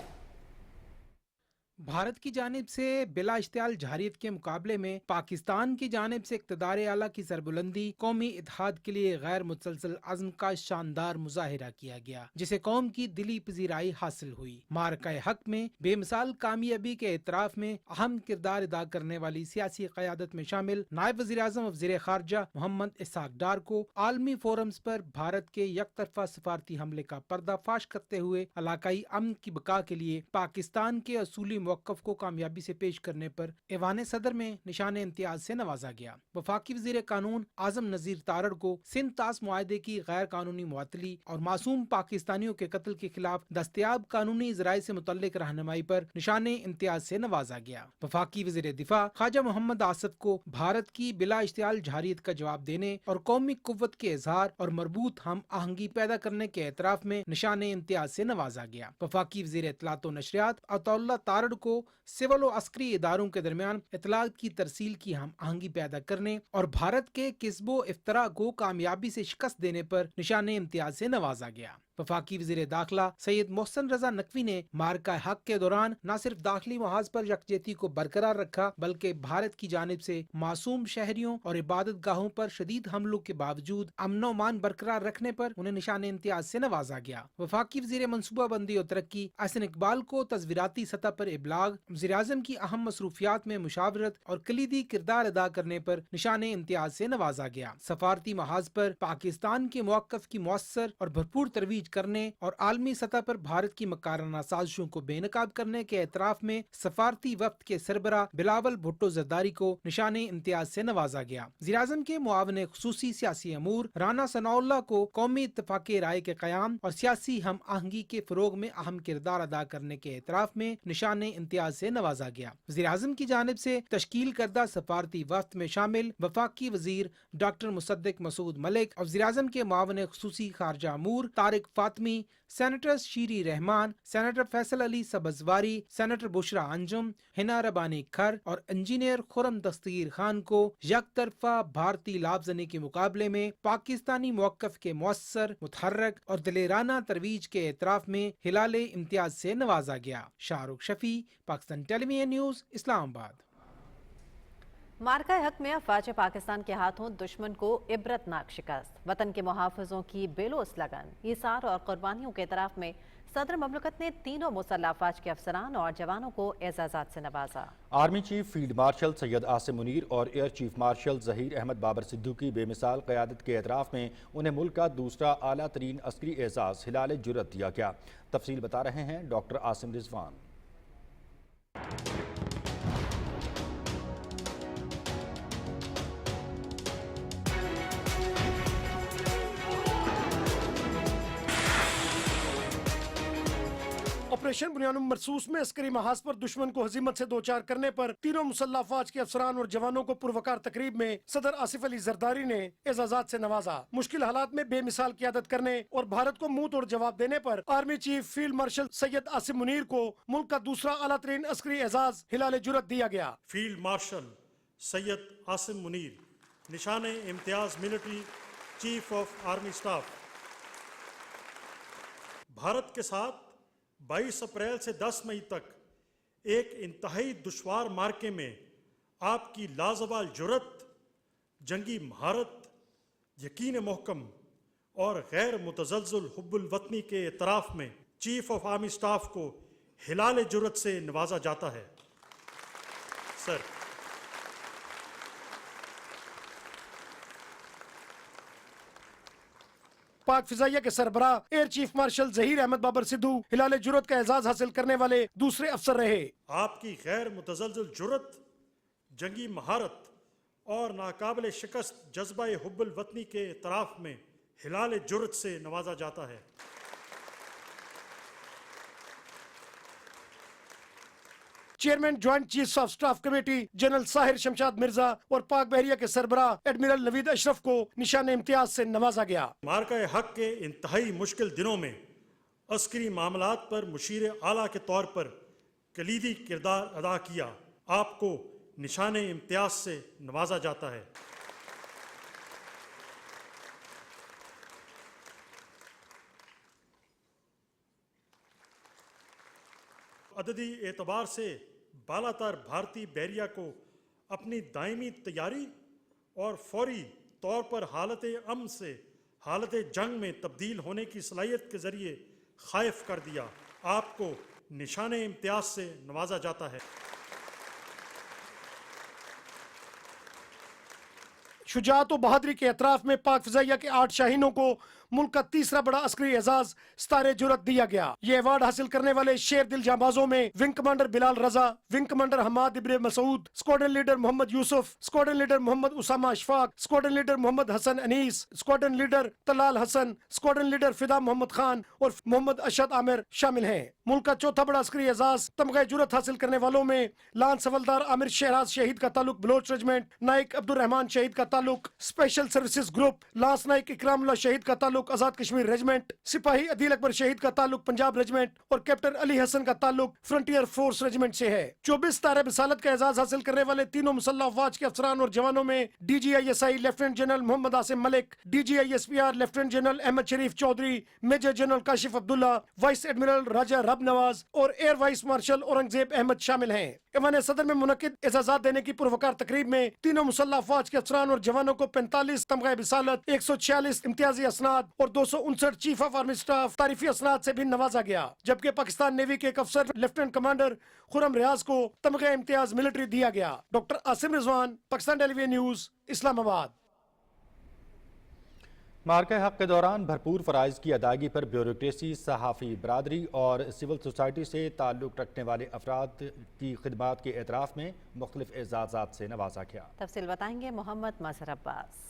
भारत की जानिब से बिला इश्तियाल जहारियत के मुकाबले में पाकिस्तान की जानिब से इक़्तिदार आला की सरबुलंदी कौमी इत्तेहाद के लिए गैर मुसलसल अज़्म का शानदार मुजाहिरा किया गया, जिसे कौम की दिली पजीराई हासिल हुई। मारका हक में बेमिसाल कामयाबी के एतराफ में अहम किरदार अदा करने वाली सियासी क़यादत में शामिल नायब वज़ीर आज़म और वज़ीर ख़ारजा मोहम्मद इसहाक डार को आलमी फोरम्स पर भारत के यकतरफा सफारती हमले का पर्दाफाश करते हुए इलाकाई अमन की बका के लिए पाकिस्तान के असूली मौक़िफ़ को कामयाबी से पेश करने पर ऐवान सदर में निशान इम्तियाज से नवाजा गया। वफाकी वज़ीर कानून आज़म नज़ीर तारड़ को सिंध तास मुआहदे की गैर कानूनी मुअत्तली और मासूम पाकिस्तानियों के कत्ल के खिलाफ दस्तयाब कानूनी ज़राए से मुतल्लिक रहनुमाई पर निशान इम्तियाज से नवाजा गया। वफाकी वज़ीर दिफा ख्वाजा मोहम्मद आसिफ को भारत की बिला इश्तियाल जहारियत का जवाब देने और कौमी कुव्वत के इजहार और मरबूत हम आहंगी पैदा करने के एतराफ में निशान इम्तियाज से नवाजा गया। वफाकी वज़ीर इत्तलात व नशरियात अताउल्लाह तारड़ को सिविल और अस्करी इदारों के दरमियान इतलात की तरसील की हम आहंगी पैदा करने और भारत के किस्बो इफ्तरा को कामयाबी से शिकस्त देने पर निशान इम्तियाज से नवाजा गया। वफाकी वज़ीर दाखिला सैयद मोहसिन रजा नकवी ने मार्का हक के दौरान न सिर्फ दाखिली महाज पर यकजहती को बरकरार रखा बल्कि भारत की जानिब से मासूम शहरियों और इबादत गाहों पर शदीद हमलों के बावजूद अमन व मान बरकरार रखने पर उन्हें निशान इम्तियाज से नवाजा गया। वफाकी वज़ीर मनसूबाबंदी और तरक्की अहसन इकबाल को तस्वीराती सतह पर इबलाग, वज़ीर आज़म की अहम मसरूफियात में मुशावरत और कलीदी किरदार अदा करने पर निशान इम्तियाज से नवाजा गया। सफारती महाज पर पाकिस्तान के मौक़िफ़ की मौसर और भरपूर तरवीज करने और आलमी सतह पर भारत की मकाराना साजिशों को बेनकाब करने के एतराफ में सफारती वफ्द के सरबरा बिलावल भुट्टो जरदारी को निशाने इम्तियाज से नवाजा गया। वज़ीर-ए-आज़म के मुआविन खुसूसी सियासी अमूर राना सनाउल्लाह को कौमी इत्तफाक़े राय के क़याम और सियासी हम आहंगी के फ़रोग़ में अहम किरदार अदा करने के एतराफ में निशाने इम्तियाज से नवाजा गया। वज़ीर-ए-आज़म की जानिब से तश्कील करदा सफारती वफ्द में शामिल वफाकी वज़ीर डॉक्टर मुसद्दिक मसूद मलिक और वज़ीर-ए-आज़म के मुआविन खुसूसी खारजा अमूर तारिक फातमी, सेनेटर शीरी रहमान, सेनेटर फैसल अली सबजवारी, सेनेटर बुशरा अंजुम, हिना रबानी खर और इंजीनियर खुरम दस्तगीर खान को यकतरफा भारतीय लाभजनी के मुकाबले में पाकिस्तानी मौक़िफ़ के मौसर, मुतहर्रक और दिलेराना तरवीज के एतराफ में हिलाले इम्तियाज से नवाजा गया। Shahrukh Shafi, Pakistan television news, Islamabad. मार्का हक में अफवाज पाकिस्तान के हाथों दुश्मन को इबरतनाक शिकस्त। वतन के मुहाफ़िज़ों की बेलोस लगन, ईसार और कुर्बानियों के तरफ में सदर ममलकत ने तीनों मुसल्लह अफवाज के अफसरान और जवानों को एजाज़ात से नवाजा। Army chief field marshal Syed Asim Munir और air chief marshal Zaheer Ahmed Babar Sidhu की बेमिसाल क़यादत के एतराफ़ में उन्हें मुल्क का दूसरा आला तरीन अस्करी एजाज़ हिलाल जुर्रत दिया गया। तफसील बता रहे हैं डॉक्टर आसिम रिजवान। ऑपरेशन बुनियानुम मरसूस में अस्करी महाज पर दुश्मन को हजीमत से दो चार करने पर तीनों मुसल्लह अफवाज के अफसरान और जवानों को पुरवकार तकरीब में सदर आसिफ अली जरदारी ने एजाज़ात से नवाजा। मुश्किल हालात में बेमिसाल क़यादत करने और भारत को मुंह तोड़ जवाब देने पर army chief field marshal Syed Asim Munir को मुल्क का दूसरा आला तरीन अस्करी एजाज हिलाल जुर्रत दिया गया। फील्ड मार्शल सैयद आसिम मुनीर, निशाने Imtiaz military chief of army staff. Bharat के साथ 22 अप्रैल से 10 मई तक एक इंतहाई दुश्वार मार्के में आपकी लाजवाल जुर्रत, जंगी महारत, यकीन मोहकम और गैर मुतज़ल्ज़िल हुब्बुल वतनी के एतराफ़ में चीफ ऑफ आर्मी स्टाफ को हिलाल जुर्रत से नवाजा जाता है। सर, पाक फिजाइया के सरबराह air chief marshal Zaheer Ahmed Babar Sidhu हिलाल जुर्रत का एजाज हासिल करने वाले दूसरे अफसर रहे। आपकी गैर मुतज़ल्ज़िल जुर्रत, जंगी महारत और नाकाबिल शिकस्त जज्बा हुब्बुल वतनी के एतराफ़ में हिलाल जुर्रत से नवाजा जाता है। Chairman joint chief of staff committee general Sahir Shamshad Mirza और पाक बहरिया के सरबराह एडमिरल नवीद अशरफ को निशान इम्तियाज से नवाजा गया। मार्का हक के इंतहाई मुश्किल दिनों में अस्करी मामलात पर मुशीर आला के तौर पर कलीदी किरदार अदा किया, आपको निशान इम्तियाज से नवाजा जाता है। अददी एतबार से बालातर भारतीय बहरिया को अपनी दायमी तैयारी और फौरी तौर पर हालत अमन से हालत जंग में तब्दील होने की सलाहियत के ज़रिए खाइफ कर दिया, आपको निशान इम्तियाज से नवाजा जाता है। शुजाअत और बहादुरी के एतराफ़ में पाक फिजाइया के 8 शाहीनों को मुल्क का तीसरा बड़ा अस्करी एजाज सितारे जुर्रत दिया गया। ये अवार्ड हासिल करने वाले शेर दिल जांबाजों में wing commander Bilal Raza, wing commander Hammad Ibne Masood, squadron leader Mohammad Yousuf, squadron leader Mohammad Usama Ashfaq, squadron leader Mohammad Hassan Anees, squadron leader Talal Hassan, squadron leader Fida Mohammad Khan और मोहम्मद अशद आमिर शामिल हैं। मुल्क का चौथा बड़ा अस्करी एजाज तमगा जुर्रत हासिल करने वालों में लांस हवलदार आमिर शहराज शहीद का ताल्लुक बलोच रेजिमेंट, नाइक अब्दुल रहमान शहीद का ताल्लुक special services group, lance Naik Ikramullah शहीद का ताल्लुक ताल्लुक आजाद कश्मीर रेजिमेंट, सिपाही अदील अकबर शहीद का ताल्लुक पंजाब रेजिमेंट और कैप्टन अली हसन का ताल्लुक फ्रंटियर फोर्स रेजिमेंट से है। 24 सितारे बिसालत का एजाज हासिल करने वाले तीनों मुसल्लह अफवाज के अफसरान और जवानों में DGISI lieutenant general Mohammad Asim Malik, DGISPR lieutenant general Ahmed Sharif Chaudhry, major general Kashif Abdullah, vice admiral Raja Rab Nawaz और air vice marshal Aurangzeb Ahmed शामिल हैं। ईवान सदर में मुनक्किद एजाजात देने की पुरवकार तकरीब में तीनों मुसल्लह अफवाज के अफसरान और जवानों को 45 तमग़े बिसालत, 146 इम्तियाजी असनाद और 259 चीफ ऑफ आर्मी स्टाफ तारीफी असनाद से भी नवाजा गया। जबकि पाकिस्तान नेवी के एक अफसर लेफ्टिनेंट कमांडर खुरम रियाज को तमग़े इम्तियाज मिलिट्री दिया गया। Doctor Asim Rizwan, Pakistan television news, Islamabad. मार्का हक के दौरान भरपूर फ़राइज़ की अदायगी पर ब्यूरोक्रेसी, सहाफ़ी बरादरी और सिविल सोसाइटी से ताल्लुक़ रखने वाले अफराद की खिदमात के एतराफ़ में मुख्तलिफ एजाज़ात से नवाजा गया। तफसील बताएंगे मोहम्मद मजहर अब्बास।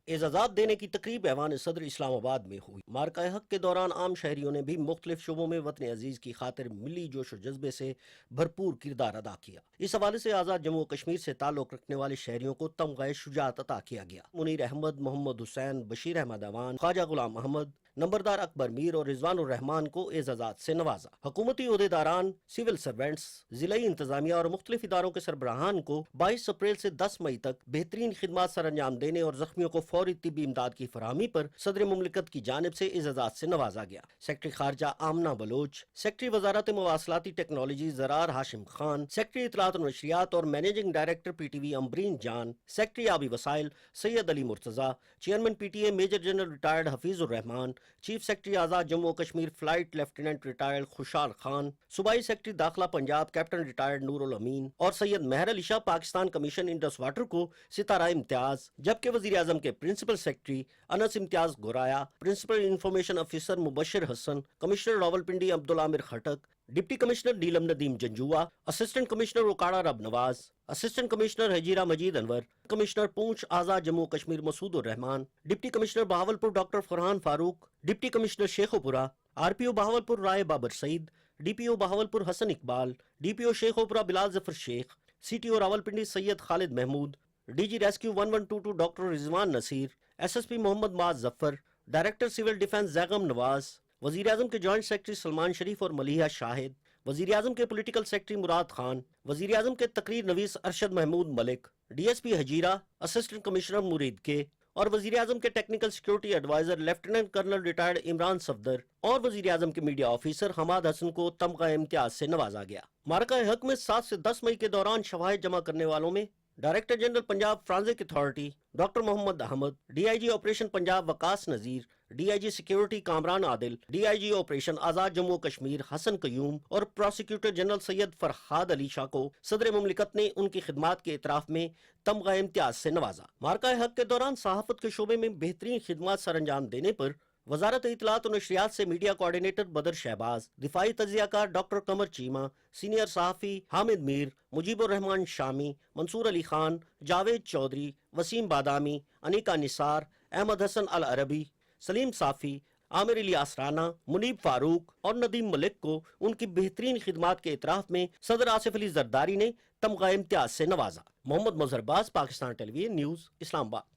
एजाज़ात देने की तकरीब ऐवान सदर इस्लामाबाद में हुई। मार्का हक के दौरान आम शहरियों ने भी मुख्तलिफ शोबों में वतन अजीज़ की खातिर मिली जोश व जज्बे से भरपूर किरदार अदा किया। इस हवाले से आज़ाद जम्मू कश्मीर से ताल्लुक़ रखने वाले शहरियों को तमग़े शुजाअत अता किया गया। मुनीर अहमद, मोहम्मद हुसैन, बशीर अहमद अवान, ख्वाजा गुलाम अहमद, नंबरदार अकबर मीर और रिजवानुर रहमान को एजाज़ात से नवाजा। हुकूमती ओहदेदारान, सिविल सर्वेंट्स, ज़िलाई इंतज़ामिया और मुख्तलिफ इदारों के सरबराहान को 22 अप्रैल से 10 मई तक बेहतरीन खिदमात सर अंजाम देने और जख्मियों को फौरी तिब्बी इमदाद की फराहमी पर सदर मुमलिकत की जानिब से एजाज़ात से नवाजा गया। सेक्रेटरी खारजा आमना बलोच, सेक्रेटरी वजारत मवासलाती टेक्नोलॉजी ज़रार हाशिम खान, सेक्रेटरी इत्तलात और नशरियात और मैनेजिंग डायरेक्टर PTV अम्बरीन जान, सेक्रेटरी आबी वसाइल Syed Ali Murtaza, chairman PTA major general retired Hafeezur Rahman, chief secretary Azad Jammu Kashmir flight lieutenant retired Khushal Khan, सूबाई सेक्रेटरी दाखिला पंजाब कैप्टन रिटायर्ड नूरुल अमीन और Syed Mehar Ali Shah Pakistan commission Indus water को सितारा इम्तियाज, जबकि वज़ीर आज़म के principal secretary Anas Imtiaz Goraya, principal information officer Mubashir Hassan, commissioner Rawalpindi Abdul Amir Khattak, deputy commissioner Neelam Nadeem Janjua, assistant commissioner उकाड़ा Rab Nawaz, assistant commissioner Hajira Majeed Anwar, commissioner Poonch Azad Jammu Kashmir Masood Rehman, deputy commissioner Bahawalpur doctor Farhan Farooq, deputy commissioner Sheikhupura, RPO Bahawalpur Rai Babar Saeed, DPO Bahawalpur Hassan Iqbal, DPO Sheikhupura Bilal Zafar Sheikh, CTO Rawalpindi Syed Khalid Mahmood, DG rescue 1122 doctor Rizwan Naseer, SSP Mohammad Maaz Zafar, director civil defence Zaigham Nawaz, वज़ीर आज़म के जॉइंट सेक्रेटरी सलमान शरीफ और मलिहा शाहिद, वज़ीर आज़म के political secretary मुराद खान, वज़ीर आज़म के तकरीर नवीस Arshad Mahmood Malik, DSP Hajira, assistant commissioner Muridke और वज़ीर आज़म के technical security adviser lieutenant colonel retired Imran Safdar और वज़ीर आज़म के मीडिया ऑफिसर हमाद हसन को तमग़ा इम्तियाज से नवाजा गया। मार्का हक में 7 से 10 मई के दौरान शवाहिद जमा करने वालों में director general Punjab forensic authority doctor Mohammad Ahmed, DIG operation Punjab Waqas Nazir, DIG security Kamran Adil, DIG operation Azad Jammu Kashmir Hassan Qayyum और प्रोसिक्यूटर जनरल सैयद फरहाद अली शाह को सदर मुमलिकत ने उनकी खिदमात के इतराफ़ में तमग़ा इम्तियाज से नवाजा। मार्का हक के दौरान सहाफ़त के शोबे में बेहतरीन खिदमात सर अंजाम देने पर वजारत इत्तलात और नशरियात से मीडिया कोऑर्डिनेटर बदर शहबाज, दिफाई तज्ज़ियाकार डॉक्टर कमर चीमा, सीनियर सहाफ़ी हामिद मीर, मुजीबुर रहमान शामी, मंसूर अली खान, जावेद चौधरी, वसीम बादामी, अनिका निसार, अहमद हसन अल अरबी, सलीम साफ़ी, आमिर इलियास राना, मुनीब फारूक और नदीम मलिक को उनकी बेहतरीन खिदमात के इतराफ़ में सदर आसिफ अली जरदारी ने तमग़ा इम्तियाज से नवाजा। मोहम्मद मजहर अब्बास, पाकिस्तान टेलीविजन न्यूज़, इस्लामाबाद।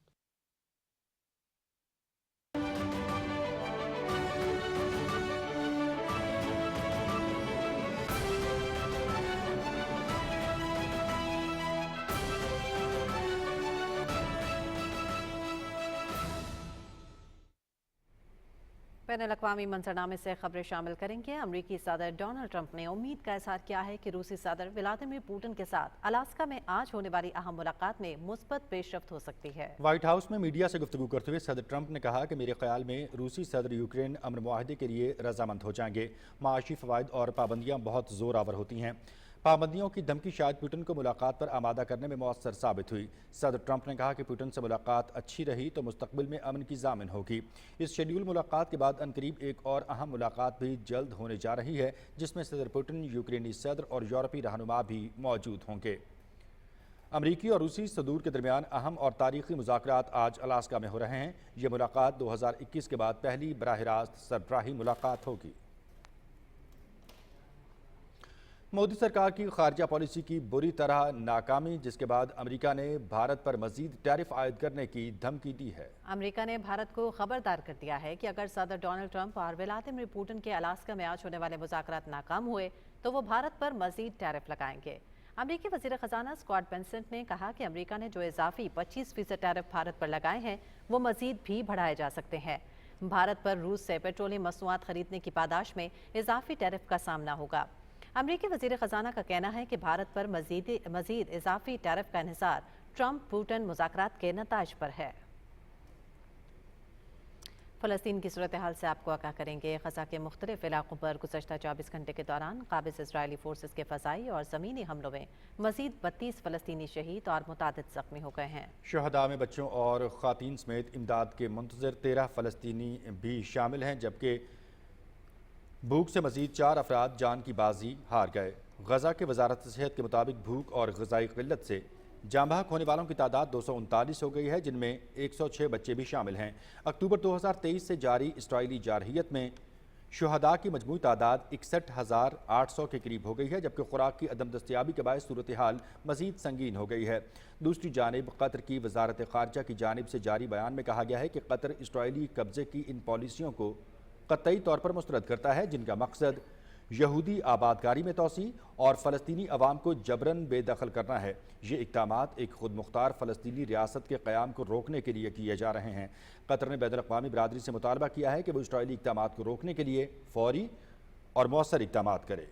बैनुल-अक़वामी मंजरनामे से खबरें शामिल करेंगे। अमरीकी सदर डोनाल्ड ट्रंप ने उम्मीद का इज़हार किया है कि रूसी सदर व्लादिमीर पुतिन के साथ अलास्का में आज होने वाली अहम मुलाकात में मुस्बत पेशरफ्त हो सकती है। व्हाइट हाउस में मीडिया से गुफ्तगू करते हुए सदर ट्रंप ने कहा कि मेरे ख्याल में रूसी सदर यूक्रेन अमन मुआहदे के लिए रजामंद हो जाएंगे। माशी फ़वाइद और पाबंदियाँ बहुत ज़ोर आवर होती हैं। पाबंदियों की धमकी शायद पुतिन को मुलाकात पर आमादा करने में मौसर साबित हुई। सदर ट्रंप ने कहा कि पुतिन से मुलाकात अच्छी रही तो मुस्तकबिल में अमन की ज़ामिन होगी। इस शेड्यूल मुलाकात के बाद अनकरीब एक और अहम मुलाकात भी जल्द होने जा रही है, जिसमें सदर पुतिन, यूक्रेनी सदर और यूरोपीय रहनुमा भी मौजूद होंगे। अमरीकी और रूसी सदूर के दरमियान अहम और तारीखी मुज़ाकरात आज अलास्का में हो रहे हैं। ये मुलाकात 2021 के बाद पहली बराह रास्त सरबराही मुलाकात होगी। मोदी सरकार की खारजा पॉलिसी की बुरी तरह नाकामी, जिसके बाद अमेरिका ने भारत पर मजीद टैरिफ आयद करने की धमकी दी है। अमेरिका ने भारत को खबरदार कर दिया है कि अगर सदर डोनाल्ड ट्रंप और व्लादिमीर पुतिन के अलास्का में आज होने वाले मुज़ाकरात नाकाम हुए तो वो भारत पर मजीद टैरिफ लगाएंगे। अमेरिकी वज़ीर ख़जाना स्कॉट बेसेंट ने कहा कि अमेरिका ने जो इजाफी 25% टैरिफ भारत पर लगाए हैं वो मजीद भी बढ़ाए जा सकते हैं। भारत पर रूस से पेट्रोलियम मसनूआत खरीदने की पादाश में इजाफी टैरिफ का सामना होगा। अमेरिकी वज़ीर ख़जाना का कहना है कि भारत पर मजीद इजाफी टैरिफ का इन्हिसार ट्रंप पुतिन मुज़ाकरात के नताज पर है। फ़लस्तीन की सूरत हाल से आपको आगाह करेंगे। ग़ज़ा के मुख्तलिफ इलाकों पर गुज़श्ता 24 घंटे के दौरान काबिज़ इजरायली फोर्सेस के फ़ज़ाई और ज़मीनी हमलों में मज़ीद 32 फ़लस्तीनी शहीद और मुतादिद ज़ख्मी हो गए हैं। शहदा में बच्चों और ख़वातीन समेत इमदाद के मुंतज़िर 13 फ़लस्तीनी भी शामिल हैं, जबकि भूख से मज़ीद 4 अफराद जान की बाजी हार गए। ग़ज़ा के वजारत सेहत के मुताबिक भूख और ग़िज़ाई क़िल्लत से जाँ बहक होने वालों की तादाद 239 हो गई है, जिनमें 106 बच्चे भी शामिल हैं। अक्टूबर 2023 से जारी इसराइली जारहियत में शुहदा की मजमूई तादाद 61,800 के करीब हो गई है, जबकि खुराक की अदम दस्तयाबी के बायस सूरत हाल मज़ीद संगीन हो गई है। दूसरी जानिब कतर की वजारत ख़ारजा की जानिब से जारी बयान में कहा गया है कि कतर इसराइली कब्ज़े की इन पॉलिसियों को क़तई तौर पर मुस्तरद करता है, जिनका मकसद यहूदी आबादकारी में तोसी और फ़लस्तीनी अवाम को जबरन बेदखल करना है। ये इक़दामात एक खुद मुख्तार फ़लस्तीनी रियासत के क़याम को रोकने के लिए किए जा रहे हैं। कतर ने बैनुल-अक़वामी बिरादरी से मुतालबा किया है कि वो इसराइली इक़दामात को रोकने के लिए फ़ौरी और मौसर इक़दामात करे।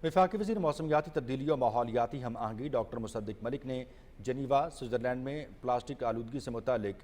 वफाकी वज़ीर मौसमियाती तब्दीली और माहौलियाती हम आहंगी डॉक्टर मुसद्दिक मलिक ने जनीवा स्विट्ज़रलैंड में प्लास्टिक आलूदगी से मुतालिक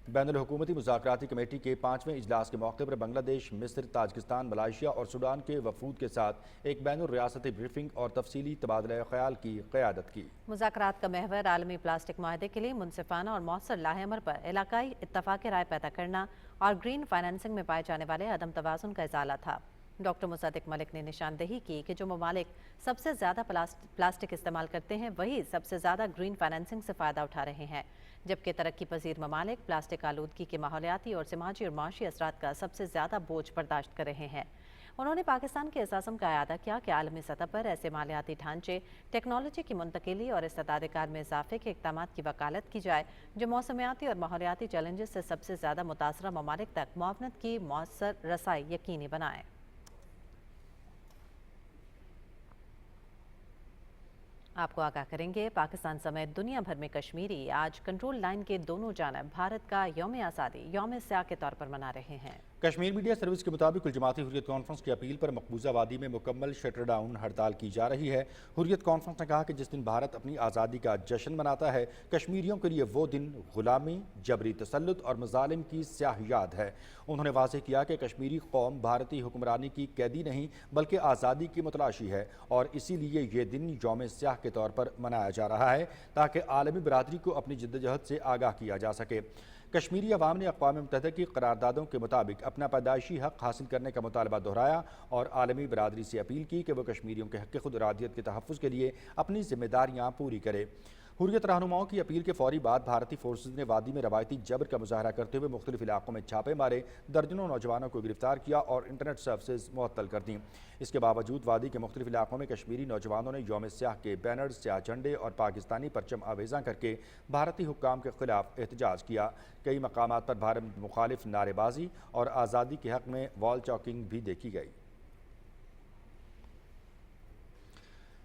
बैनुल हुकूमती मुज़ाकराती कमेटी के 5वें इजलास के मौके पर बांग्लादेश, मिस्र, ताजिकिस्तान, मलाइशिया और सूडान के वफूद के साथ एक बैनुल रियासती ब्रीफिंग और तफसीली तबादला ख्याल की क़यादत की। मुज़ाकरात का महवर आलमी प्लास्टिक माहदे के लिए मुनसिफाना और मौसर लाहेअमल पर इलाकाई इत्तफ़ाक़ राय पैदा करना और ग्रीन फाइनेंसिंग में पाए जाने वाले अदम तवाज़ुन का इज़ाला था। डॉक्टर मुसद्दिक मलिक ने निशानदेही की कि जो ममालिक सबसे ज़्यादा प्लास्टिक इस्तेमाल करते हैं वही सबसे ज़्यादा ग्रीन फाइनेंसिंग से फ़ायदा उठा रहे हैं, जबकि तरक्की पजीर ममालिक प्लास्टिक आलूदगी के माहौलियाती और समाजी और माशी असरात का सबसे ज़्यादा बोझ बर्दाश्त कर रहे हैं। उन्होंने पाकिस्तान के एहसासों का अयादा किया कि आलमी सतह पर ऐसे मालियाती ढांचे, टेक्नोलॉजी की मुंतकिली और इस्तेदाद कार में इजाफे के इक़दाम की वकालत की जाए जो मौसमियाती और माहौलियाती चैलेंजेस से सबसे ज़्यादा मुतासरा ममालिक तक मुआवनत की मौसर रसाई यकीनी बनाए। आपको आगाह करेंगे, पाकिस्तान समेत दुनिया भर में कश्मीरी आज कंट्रोल लाइन के दोनों जानब भारत का यौम आज़ादी यौम स्याह के तौर पर मना रहे हैं। कश्मीर मीडिया सर्विस के मुताबिक कुल जमाती हुर्रियत कॉन्फ्रेंस की अपील पर मकबूजा वादी में मुकम्मल शटर डाउन हड़ताल की जा रही है। हुर्रियत कॉन्फ्रेंस ने कहा कि जिस दिन भारत अपनी आज़ादी का जश्न मनाता है, कश्मीरियों के लिए वो दिन गुलामी, जबरी तसल्लुत और मजालिम की स्याह याद है। उन्होंने वाज़ेह किया कि कश्मीरी कौम भारतीय हुक्मरानी की कैदी नहीं बल्कि आज़ादी की मुतलाशी है और इसीलिए ये दिन यौम स्याह के तौर पर मनाया जा रहा है ताकि आलमी बरादरी को अपनी जिद्दजहद से आगाह किया जा सके। कश्मीरी अवाम ने अक़वाम मुत्तहिदा की करारदादों के मुताबिक अपना पैदाइशी हक़ हासिल करने का मुतालबा दोहराया और आलमी बरादरी से अपील की कि वह कश्मीरियों के हक़ खुद इरादियत के तहफ़्फ़ुज़ के लिए अपनी ज़िम्मेदारियाँ पूरी करे। हुर्रियत रहनुमाओं की अपील के फौरी बाद भारतीय फोर्सेज ने वादी में रवायती जबर का मुजाहरा करते हुए मुख्तलिफ इलाकों में छापे मारे, दर्जनों नौजवानों को गिरफ्तार किया और इंटरनेट सर्विसेज मुअत्तल कर दी। इसके बावजूद वादी के मुख्तलिफ इलाकों में कश्मीरी नौजवानों ने यौम स्याह के बैनर, स्याह झंडे और पाकिस्तानी परचम आवेज़ा करके भारतीय हुक्काम के खिलाफ एहतजाज किया। कई मकामात पर भारत मुखालिफ नारेबाजी और आज़ादी के हक़ में वॉल चॉकिंग भी देखी गई।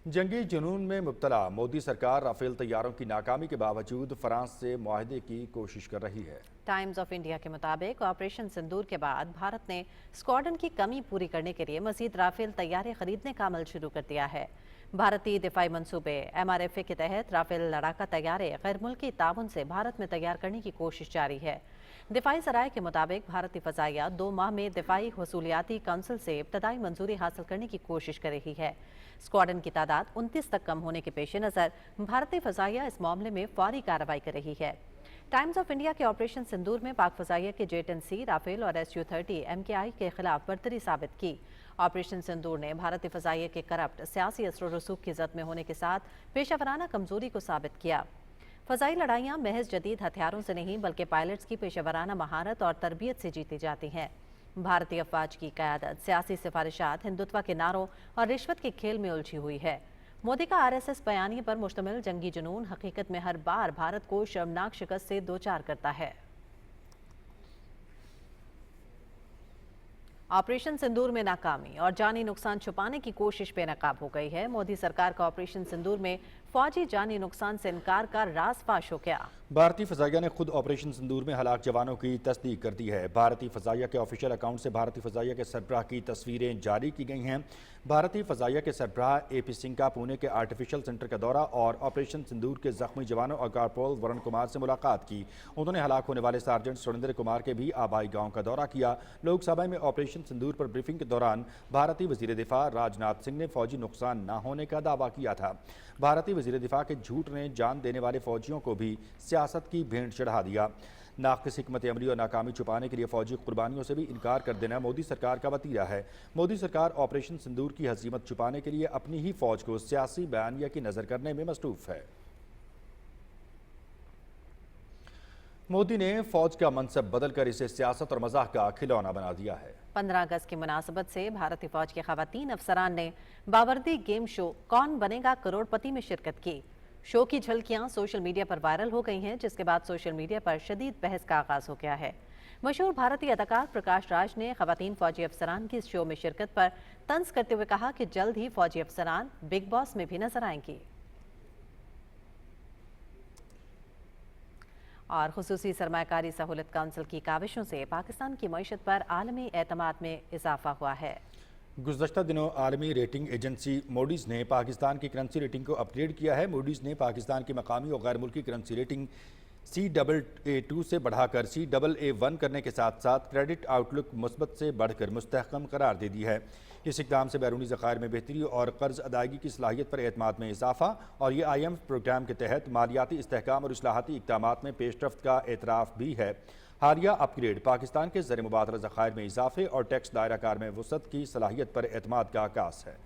जंगी जुनून में मुब्तला मोदी सरकार राफेल तैयारों की नाकामी के बावजूद फ्रांस से मुआहदे की कोशिश कर रही है। टाइम्स ऑफ इंडिया के मुताबिक ऑपरेशन सिंदूर के बाद भारत ने स्क्वाड्रन की कमी पूरी करने के लिए मजीद राफेल तैयारे खरीदने का अमल शुरू कर दिया है। भारतीय दिफाई मंसूबे MRFA के तहत राफेल लड़ाका तैयारे गैर मुल्की ताउन से भारत में तैयार करने की कोशिश जारी है। दिफाई ज़राए के मुताबिक भारतीय फ़ज़ाइया 2 माह में दिफाई हसूलियाती काउंसिल से इब्तदाई मंजूरी हासिल करने की कोशिश कर रही है। स्क्वाड्रन की तादाद 29 तक कम होने के पेश नज़र भारतीय फ़ज़ाइया इस मामले में फौरी कार्रवाई कर रही है। टाइम्स ऑफ इंडिया के ऑपरेशन सिंदूर में पाक फ़ज़ाइया के जेट-एंड-सी, राफेल और SU-30 MKI के खिलाफ बर्तरी साबित की। ऑपरेशन सिंदूर ने भारतीय फ़ज़ाइया के करप्ट सियासी असर रसूख की जद में होने के साथ पेशेवराना कमजोरी को साबित किया। फ़ज़ाई लड़ाइयाँ महज जदीद हथियारों से नहीं बल्कि पायलट्स की पेशेवराना महारत और तरबियत से जीती जाती हैं। भारतीय अफवाज की क़यादत सियासी सिफारिशात, हिंदुत्व के नारों और रिश्वत के खेल में उलझी हुई है। मोदी का आरएसएस बयानी पर मुश्तमिल जंगी जुनून हकीकत में हर बार भारत को शर्मनाक शिकस्त से दो चार करता है। ऑपरेशन सिंदूर में नाकामी और जानी नुकसान छुपाने की कोशिश बेनकाब हो गई है। मोदी सरकार का ऑपरेशन सिंदूर में फौजी जानी नुकसान से इनकार का राज फाश हो गया। भारतीय फजाइया ने खुद ऑपरेशन सिंदूर में हलाक जवानों की तस्दीक कर दी है। भारतीय फजाइया के ऑफिशियल अकाउंट से भारतीय फजाइया के सरबराह की तस्वीरें जारी की गई हैं। भारतीय फजाइया के सरबराह AP सिंह का पुणे के आर्टिफिशियल सेंटर का दौरा और ऑपरेशन सिंदूर के जख्मी जवानों और कारपोरल वरुण कुमार से मुलाकात की। उन्होंने हलाक होने वाले सार्जेंट सुरेंद्र कुमार के भी आबाई गांव का दौरा किया। लोकसभा में ऑपरेशन सिंदूर पर ब्रीफिंग के दौरान भारतीय वजीर दिफा राजनाथ सिंह ने फौजी नुकसान न होने का दावा किया था। भारतीय वजीर दिफा के झूठ ने जान देने वाले फौजियों को भी सियासत की भेंट चढ़ा दिया। नाक़िस हिकमत अमली और नाकामी छुपाने के लिए फौजी कुर्बानियों से भी इनकार कर देना मोदी सरकार का वतीरा है। मोदी सरकार ऑपरेशन सिंदूर की हज़ीमत छुपाने के लिए अपनी ही फौज को सियासी बयानिया की नज़र करने में मसरूफ़ है। मोदी ने फौज का मनसब बदलकर इसे सियासत और मजाक का खिलौना बना दिया है। 15 अगस्त की मुनासबत से भारतीय फौज के खवातीन अफसरान ने बावर्दी गेम शो कौन बनेगा करोड़पति में शिरकत की। शो की झलकियां सोशल मीडिया पर वायरल हो गई हैं, जिसके बाद सोशल मीडिया पर शदीद बहस का आगाज हो गया है। मशहूर भारतीय अदाकार प्रकाश राज ने खवातीन फौजी अफसरान की इस शो में शिरकत पर तंज करते हुए कहा कि जल्द ही फौजी अफसरान बिग बॉस में भी नजर आएंगी। और खुसूसी सरमायाकारी सहूलत काउंसिल की काविशों से पाकिस्तान की मईशत पर आलमी एतमाद में इजाफा हुआ है। गुज़श्ता दिनों आलमी रेटिंग एजेंसी मूडीज़ ने पाकिस्तान की करेंसी रेटिंग को अपग्रेड किया है। मूडीज़ ने पाकिस्तान की मकामी और गैर मुल्की करेंसी रेटिंग CAA2 से बढ़ाकर CAA1 करने के साथ साथ क्रेडिट आउटलुक मुस्बत से बढ़कर मुस्तहकम करार दे दी है। इस इक़दाम से बैरूनी ज़खायर में बेहतरी और कर्ज अदायगी की सलाहियत पर एतमाद में इजाफा और ये IMF प्रोग्राम के तहत मालियाती इस्तेहकाम और इस्लाहाती इक़दामात में पेशरफ्त का एतराफ़ भी है। हालिया अपग्रेड पाकिस्तान के ज़र मुबादला ज़खायर में इजाफे और टैक्स दायरा कार में वसअत की सलाहियत पर एतमाद का आगाज़ है।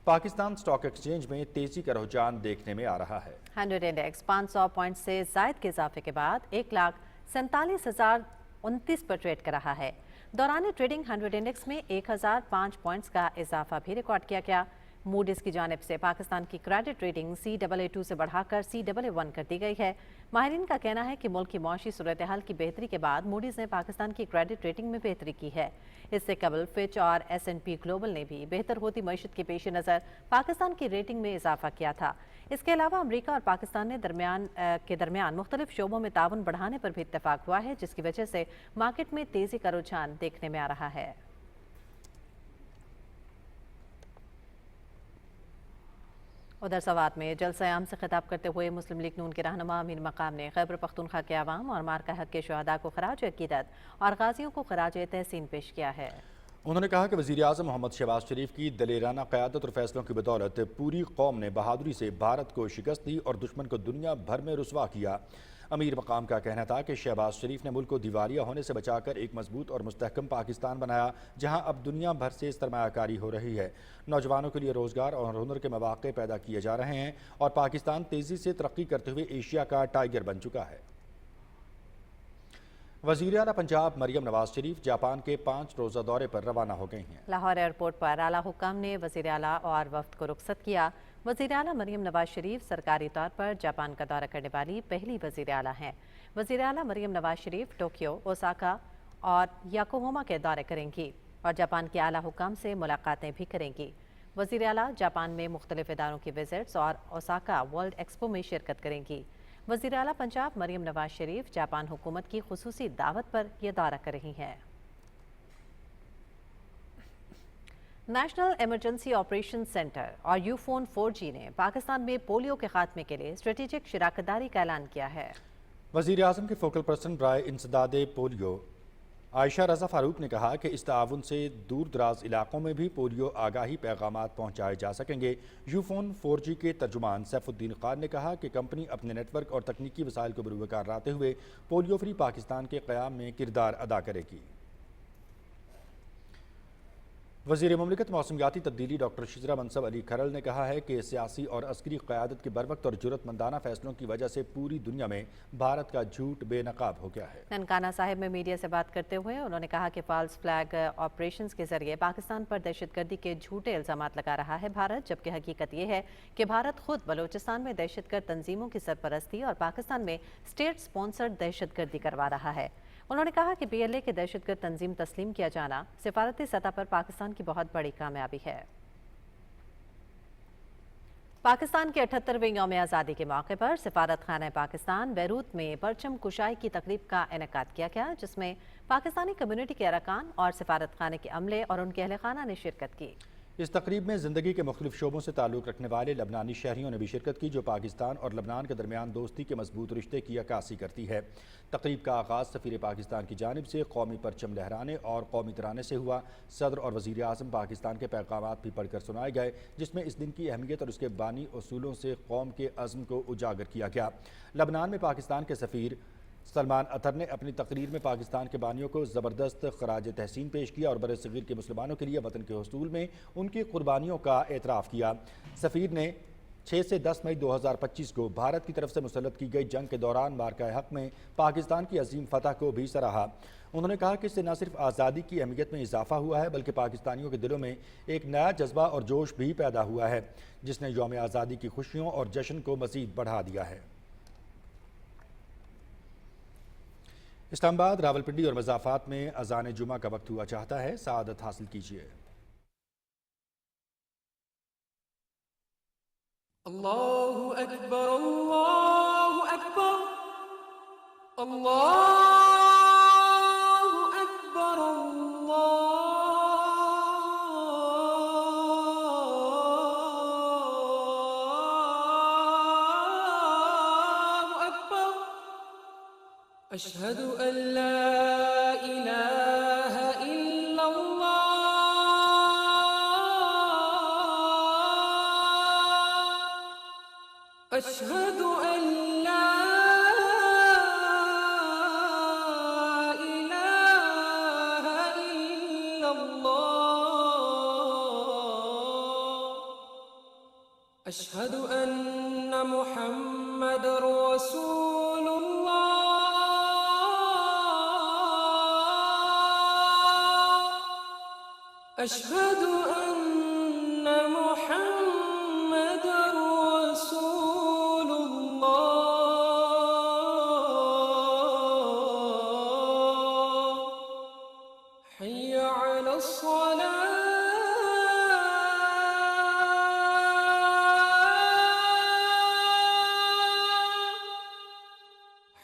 पाकिस्तान स्टॉक एक्सचेंज में तेजी का रुझान देखने में आ रहा है। 100 इंडेक्स 500 पॉइंट से जायद के इजाफे के बाद 1,47,029 पर ट्रेड कर रहा है। दौरान ट्रेडिंग 100 इंडेक्स में 1,005 पॉइंट्स का इजाफा भी रिकॉर्ड किया गया। मूडीज की जानिब से पाकिस्तान की क्रेडिट रेटिंग CAA2 से बढ़ाकर CAA1 कर दी गई है। माहिरीन का कहना है कि मुल्क की मौशी सूरत हाल की बेहतरी के बाद मूडीज ने पाकिस्तान की क्रेडिट रेटिंग में बेहतरी की है। इससे कबल फिच और S&P ग्लोबल ने भी बेहतर होती मईशत के पेश नज़र पाकिस्तान की रेटिंग में इजाफा किया था। इसके अलावा अमरीका और पाकिस्तान ने दरमियान मुख्तलिफ शोबों में ताउन बढ़ाने पर भी इत्तेफाक हुआ है, जिसकी वजह से मार्केट में तेजी का रुझान देखने में आ रहा है। उधर सवात में जलसा-ए-आम से खिताब करते हुए मुस्लिम लीग नून के रहनुमा अमीन मकाम ने खैबर पख्तूनख्वा के अवाम और मार्का हक के शुहदा को खराज अकीदत और गाजियों को खराज तहसीन पेश किया है। उन्होंने कहा कि वज़ीर-ए-आज़म मोहम्मद शहबाज शरीफ की दलेराना क़यादत और फैसलों की बदौलत पूरी कौम ने बहादुरी से भारत को शिकस्त दी और दुश्मन को दुनिया भर में रुसवा किया। अमीर मकाम का कहना था कि शहबाज शरीफ ने मुल्क को दिवालिया होने से बचाकर एक मजबूत और मुस्तहकम पाकिस्तान बनाया, जहां अब दुनिया भर से सरमायाकारी हो रही है। नौजवानों के लिए रोज़गार और हुनर के मौक़े पैदा किए जा रहे हैं और पाकिस्तान तेज़ी से तरक्की करते हुए एशिया का टाइगर बन चुका है। वज़ीर आला पंजाब मरियम नवाज शरीफ जापान के 5 रोज़ा दौरे पर रवाना हो गई हैं। लाहौर एयरपोर्ट पर आला हुक्म ने वज़ीर आला और वफ्द को रुखसत किया। वज़ीर आला मरियम नवाज शरीफ सरकारी तौर पर जापान का दौरा करने वाली पहली वज़ीर आला हैं। वज़ीर आला मरियम नवाज शरीफ टोक्यो, ओसाका और याकोहामा के दौरे करेंगी और जापान के आला हुक्म से मुलाकातें भी करेंगी। वज़ीर आला जापान में मुख्तलिफ इदारों की विजिट्स और ओसाका वर्ल्ड एक्सपो में शिरकत करेंगी। वज़ीर आला पंजाब मरियम नवाज शरीफ जापान हुकूमत की खुसूसी दावत पर यह दौरा कर रही हैं। नेशनल इमरजेंसी ऑपरेशन सेंटर और यूफोन 4G ने पाकिस्तान में पोलियो के खात्मे के लिए स्ट्रेटेजिक शराकतदारी का ऐलान किया है। वज़ीर आज़म के फोकल पर्सन बराए इंसदादे पोलियो आयशा रज़ा फ़ारूक ने कहा कि इस ताउन से दूर दराज इलाकों में भी पोलियो आगाही पैगामात पहुँचाए जा सकेंगे। यूफोन 4G के तर्जुमान सैफुद्दीन खान ने कहा कि कंपनी अपने नेटवर्क और तकनीकी वसाइल को बरूकार लाते हुए पोलियो फ्री पाकिस्तान के क़याम में किरदार अदा करेगी। वज़ीर मुमलिकत मौसमियाती तब्दीली डॉक्टर शिजरा मनसब अली खरल ने कहा है कि सियासी और अस्करी क़यादत के बरवक्त और जुर्रतमंदाना फैसलों की वजह से पूरी दुनिया में भारत का झूठ बेनकाब हो गया है। ननकाना साहिब में मीडिया से बात करते हुए उन्होंने कहा कि फॉल्स फ्लैग ऑपरेशंस के जरिए पाकिस्तान पर दहशतगर्दी के झूठे इल्ज़ामात लगा रहा है भारत, जबकि हकीकत ये है कि भारत खुद बलूचिस्तान में दहशतगर्द तंजीमों की सरपरस्ती और पाकिस्तान में स्टेट स्पॉन्सर्ड दहशतगर्दी करवा रहा है। उन्होंने कहा कि PLA के दहशतगर्द तंजीम तस्लीम किया जाना सिफारती सतह पर पाकिस्तान की बहुत बड़ी कामयाबी है। पाकिस्तान के 78वें यौम आज़ादी के मौके पर सिफारत खाना पाकिस्तान बैरूत में परचम कुशाई की तकरीब का इनेकाद किया गया, जिसमें पाकिस्तानी कम्युनिटी के अरकान और सिफारत खाने के अमले और उनके अहल खाना ने शिरकत की। इस तकरीब में ज़िंदगी के मुख्तलिफ शोबों से ताल्लुक़ रखने वाले लबनानी शहरियों ने भी शिरकत की, जो पाकिस्तान और लबनान के दरमियान दोस्ती के मजबूत रिश्ते की अक्कासी करती है। तकरीब का आगाज़ सफ़ीर पाकिस्तान की जानिब से कौमी परचम लहराने और कौमी तराने से हुआ। सदर और वज़ीर आज़म पाकिस्तान के पैगामात भी पढ़कर सुनाए गए, जिसमें इस दिन की अहमियत और उसके बानी उसूलों से कौम के अज़्म को उजागर किया गया। लबनान में पाकिस्तान के सफ़ीर सलमान अतर ने अपनी तकरीर में पाकिस्तान के बानियों को ज़बरदस्त खराज तहसीन पेश किया और बरसग़ीर के मुसलमानों के लिए वतन के हसूल में उनकी कुर्बानियों का एतराफ़ किया। सफ़ीर ने 6 से 10 मई 2025 को भारत की तरफ से मुसल्लत की गई जंग के दौरान मार्का हक़ में पाकिस्तान की अजीम फतह को भी सराहा। उन्होंने कहा कि इससे न सिर्फ आज़ादी की अहमियत में इजाफा हुआ है, बल्कि पाकिस्तानियों के दिलों में एक नया जज्बा और जोश भी पैदा हुआ है, जिसने यौम आज़ादी की खुशियों और जश्न को मज़ीद बढ़ा दिया है। इस्लामाबाद, रावलपिंडी और मज़ाफ़ात में अज़ान जुमा का वक्त हुआ चाहता है, सआदत हासिल कीजिए। अल्लाहु अकबर, अल्लाहु अकबर, अल्लाहु अकबर, अल्लाहु अकबर, अशहदु अल्ला इलाहा इल्लल्लाह, अशहदु अल्ला इलाहा इल्लल्लाह, अशहदु अन्न मुहम्मदर रसूलुल्लाह, अशहदु अन्न मुहम्मदर रसूलुल्लाह, हय्य अलस्सलाह,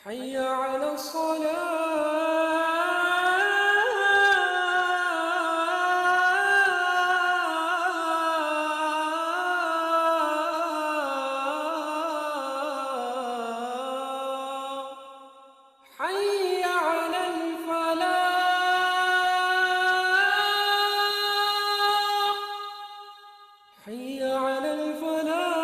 हय्य अलस्सलाह, حي على الفلاح، حي على الفلاح،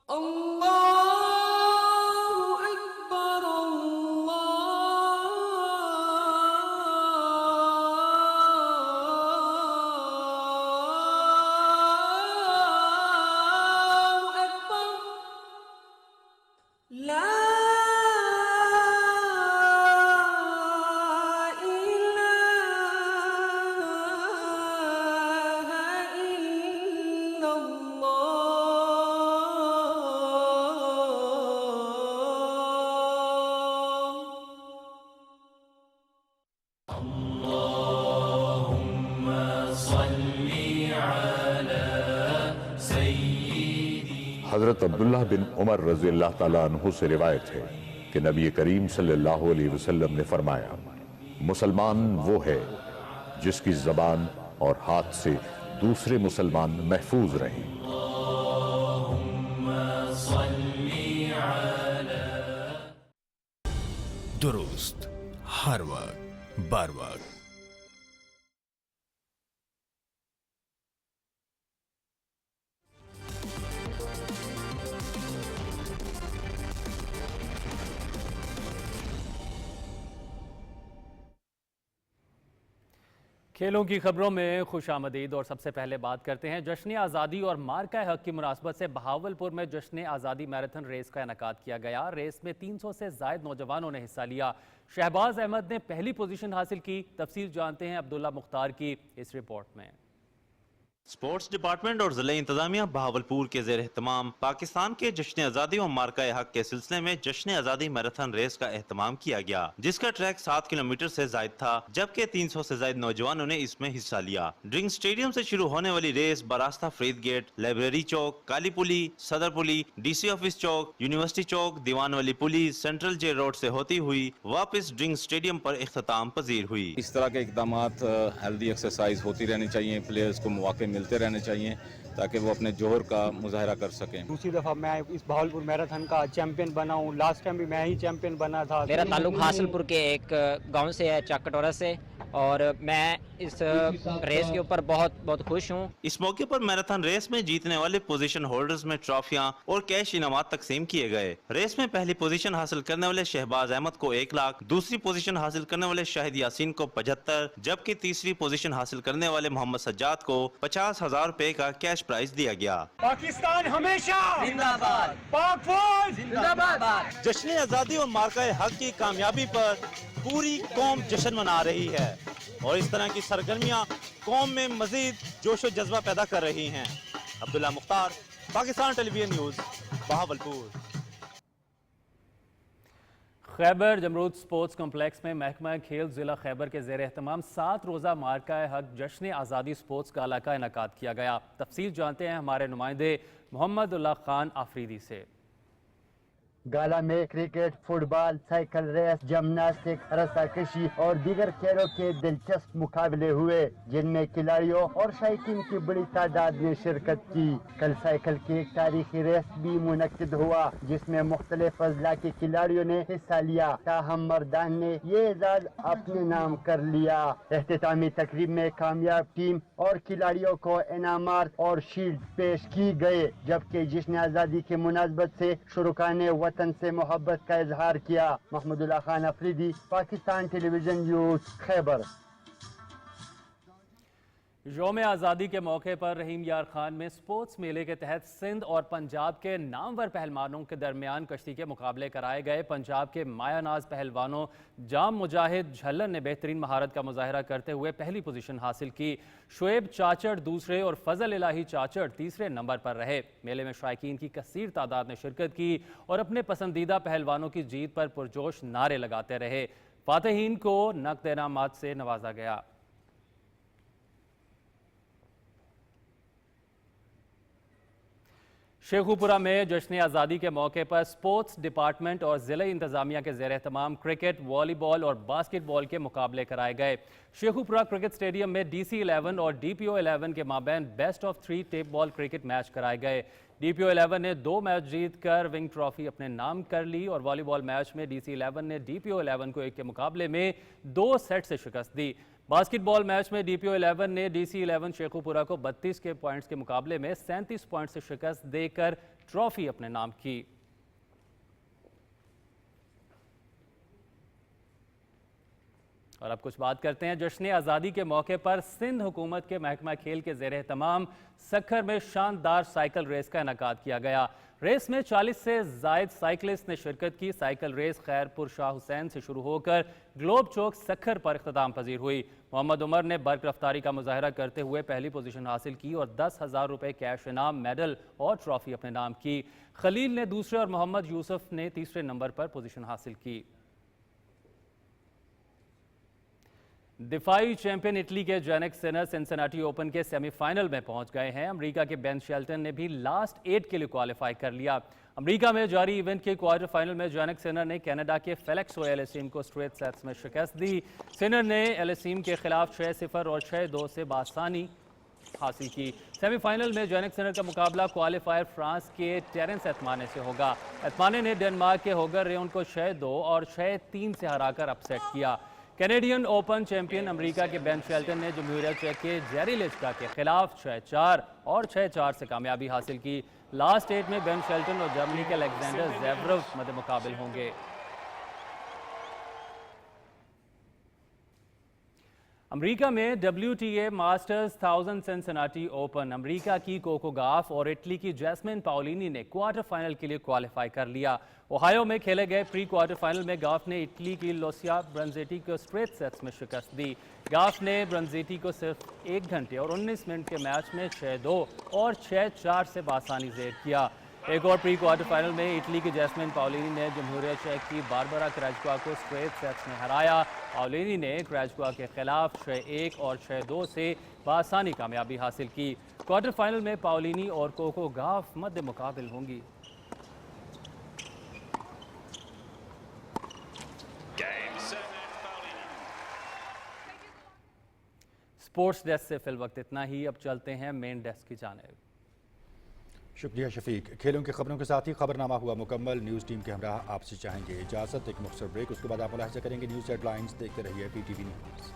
الله أكبر، الله أكبر، لا إله إلا हज़रत अब्दुल्लाह बिन उमर रज़ी अल्लाह ताला अन्हु से रिवायत है कि नबी करीम सल्लल्लाहु अलैहि वसल्लम ने फरमाया, मुसलमान वो है जिसकी ज़बान और हाथ से दूसरे मुसलमान महफूज रहें। दुरुस्त हर वक्त बर वक्त। کھیلوں کی خبروں میں خوش آمدید اور سب سے پہلے بات کرتے ہیں جشن آزادی اور مارکہ حق کی مناسبت سے بہاولپور میں جشن آزادی میراتھن ریس کا انعقاد کیا گیا۔ ریس میں 300 سے زائد نوجوانوں نے حصہ لیا۔ شہباز احمد نے پہلی پوزیشن حاصل کی۔ تفصیل جانتے ہیں عبداللہ مختار کی اس رپورٹ میں۔ سپورٹس ڈپارٹمنٹ اور ضلع انتظامیہ بہاولپور کے زیر اہتمام پاکستان کے جشن آزادی و مارکہ حق کے سلسلے میں جشن آزادی میراتھن ریس کا اہتمام کیا گیا، جس کا ٹریک 7 کلومیٹر سے زائد تھا، جبکہ 300 سے زائد نوجوانوں نے اس میں حصہ لیا۔ ڈرنگ سٹیڈیم سے شروع ہونے والی ریس براستہ فرید گیٹ، لائبریری چوک، کالی پلی، صدر پلی، ڈی سی آفس چوک، یونیورسٹی چوک، دیوان والی پلی، سینٹرل جے روڈ سے ہوتی ہوئی واپس ڈرنگ سٹیڈیم پر اختتام پذیر ہوئی۔ اس طرح کے اقدامات ہیلدی ایکسرسائز ہوتی رہنی چاہیے، پلیئرز کو مواقع ملتے رہنے چاہیے تاکہ وہ اپنے جوہر کا مظاہرہ کر سکیں۔ دوسری دفعہ میں اس بہاولپور میراتھن کا چیمپئن بنا ہوں، لاسٹ ٹائم بھی میں ہی چیمپئن بنا تھا۔ میرا تعلق حاصلپور کے ایک گاؤں سے ہے، چاکٹورا سے، اور میں اس ریس کے اوپر بہت خوش ہوں۔ اس موقع پر میراتھن ریس میں جیتنے والے پوزیشن ہولڈرز میں ٹرافیاں اور کیش انعامات تقسیم کیے گئے۔ ریس میں پہلی پوزیشن حاصل کرنے والے شہباز احمد کو 1 لاکھ، دوسری پوزیشن حاصل کرنے والے شاہد یاسین کو 75، جبکہ تیسری پوزیشن حاصل کرنے والے محمد سجاد کو 50,000 روپے کا کیش پرائز دیا گیا۔ پاکستان ہمیشہ زندہ باد، پاک فوج زندہ باد۔ جشن آزادی اور مارکہ حق کی کامیابی پر پوری قوم جشن منا رہی ہے اور اس طرح کی سرگرمیاں قوم میں مزید جوش و جذبہ پیدا کر رہی ہیں۔ عبداللہ مختار، پاکستان ٹیلی ویژن نیوز، بہاولپور۔ خیبر جمرود سپورٹس کمپلیکس میں محکمہ کھیل ضلع خیبر کے زیر اہتمام 7 روزہ مارکہ حق جشن آزادی سپورٹس گالا کا انعقاد کیا گیا۔ تفصیل جانتے ہیں ہمارے نمائندے محمد اللہ خان آفریدی سے۔ گالا میں کرکٹ، فٹ بال، سائیکل ریس، جمناسٹک، رسا کشی اور دیگر کھیلوں کے دلچسپ مقابلے ہوئے، جن میں کھلاڑیوں اور شائقین کی بڑی تعداد نے شرکت کی۔ کل سائیکل کی ایک تاریخی ریس بھی منعقد ہوا، جس میں مختلف اضلاع کے کھلاڑیوں نے حصہ لیا، تاہم مردان نے یہ اعزاز اپنے نام کر لیا۔ اختتامی تقریب میں کامیاب ٹیم اور کھلاڑیوں کو انعامات اور شیلڈ پیش کی گئے، جبکہ جشن آزادی کی مناسبت سے شرکاء نے وطن سے محبت کا اظہار کیا۔ محمد اللہ خان آفریدی، پاکستان ٹیلی ویژن نیوز، خیبر۔ یوم آزادی کے موقع پر رحیم یار خان میں سپورٹس میلے کے تحت سندھ اور پنجاب کے نامور پہلوانوں کے درمیان کشتی کے مقابلے کرائے گئے۔ پنجاب کے مایا ناز پہلوانوں جام مجاہد جھلن نے بہترین مہارت کا مظاہرہ کرتے ہوئے پہلی پوزیشن حاصل کی۔ شعیب چاچڑ دوسرے اور فضل الہی چاچڑ تیسرے نمبر پر رہے۔ میلے میں شائقین کی کثیر تعداد نے شرکت کی اور اپنے پسندیدہ پہلوانوں کی جیت پر پرجوش نعرے لگاتے رہے۔ فاتحین کو نقد انعامات سے نوازا گیا۔ شیخوپورہ میں جشن آزادی کے موقع پر سپورٹس ڈپارٹمنٹ اور ضلع انتظامیہ کے زیر اہتمام کرکٹ، والی بال اور باسکٹ بال کے مقابلے کرائے گئے۔ شیخوپورہ کرکٹ سٹیڈیم میں ڈی سی 11 اور ڈی پی او 11 کے مابین best of 3 tape ball cricket match کرائے گئے۔ ڈی پی او 11 نے 2 میچ جیت کر ونگ ٹرافی اپنے نام کر لی اور والی بال میچ میں ڈی سی 11 نے ڈی پی او 11 کو 1 کے مقابلے میں 2 سیٹ سے شکست دی۔ باسکٹ بال میچ میں ڈی پی او 11 نے ڈی سی 11 شیخوپورہ کو 32 کے پوائنٹس کے مقابلے میں 37 پوائنٹ سے شکست دے کر ٹرافی اپنے نام کی۔ اور اب کچھ بات کرتے ہیں جشن آزادی کے موقع پر سندھ حکومت کے محکمہ کھیل کے زیر اہتمام سکھر میں شاندار سائیکل ریس کا انعقاد کیا گیا۔ ریس میں 40 سے زائد سائیکلسٹ نے شرکت کی۔ سائیکل ریس خیرپور شاہ حسین سے شروع ہو کر گلوب چوک سکھر پر اختتام پذیر ہوئی۔ محمد عمر نے برق رفتاری کا مظاہرہ کرتے ہوئے پہلی پوزیشن حاصل کی اور 10,000 روپے کیش انعام، میڈل اور ٹرافی اپنے نام کی۔ خلیل نے دوسرے اور محمد یوسف نے تیسرے نمبر پر پوزیشن حاصل کی۔ دفاعی چیمپئن اٹلی کے جینک سینر سنسناٹی اوپن کے سیمی فائنل میں پہنچ گئے ہیں۔ امریکہ کے بین شیلٹن نے بھی لاسٹ 8 کے لیے کوالیفائی کر لیا۔ امریکہ میں جاری ایونٹ کے کوارٹر فائنل میں جینک سینر نے کینیڈا کے فیلکس ایلیسیم کو اسٹریٹ سیٹس میں شکست دی۔ سینر نے ایلیسیم کے خلاف 6-0 اور 6-2 سے بآسانی حاصل کی۔ سیمی فائنل میں جینک سینر کا مقابلہ کوالیفائر فرانس کے ٹیرنس ایتمانے سے ہوگا۔ ایتمانے نے ڈنمارک کے ہوگر ریون کو 6-2 اور 6-3 سے ہرا کر اپسیٹ کیا۔ کینیڈین اوپن چیمپئن امریکہ کے بین شیلٹن نے جمہوریہ چیک کے جیری لیچکا کے خلاف 6-4 اور 6-4 سے کامیابی حاصل کی۔ لاسٹ 8 میں بین شیلٹن اور جرمنی کے الیگزینڈر زیوروو مد مقابل ہوں گے۔ امریکہ میں WTA ماسٹرز 1000 سنسناٹی اوپن، امریکہ کی کوکو گاف اور اٹلی کی جیسمین پاولینی نے کوارٹر فائنل کے لیے کوالیفائی کر لیا۔ اوہایو میں کھیلے گئے پری کوارٹر فائنل میں گاف نے اٹلی کی لوسیا برنزیٹی کو اسٹریٹ سیٹس میں شکست دی۔ گاف نے برنزیٹی کو صرف 1 گھنٹے اور 19 منٹ کے میچ میں 6-2 اور 6-4 سے بآسانی زیر کیا۔ ایک اور پری کوارٹر فائنل میں اٹلی کی جیسمین پاولینی نے جمہوریہ چیک کی باربرا کریجکوا کو اسٹریٹ سیٹس میں ہرایا۔ پاولینی نے کریجکوا کے خلاف 6-1 اور 6-2 سے بآسانی کامیابی حاصل کی۔ کوارٹر فائنل میں پاولینی اور کوکو گاف مد مقابل ہوں گی۔ سپورٹس ڈیسک سے فی الوقت اتنا ہی، اب چلتے ہیں مین ڈیسک کی جانب۔ شکریہ شفیق۔ کھیلوں کی خبروں کے ساتھ ہی خبرنامہ ہوا مکمل۔ نیوز ٹیم کے ہمراہ آپ سے چاہیں گے اجازت، ایک مختصر بریک، اس کے بعد آپ ملاحظہ کریں گے نیوز ہیڈ لائنز۔ دیکھتے رہیے PTV نیوز۔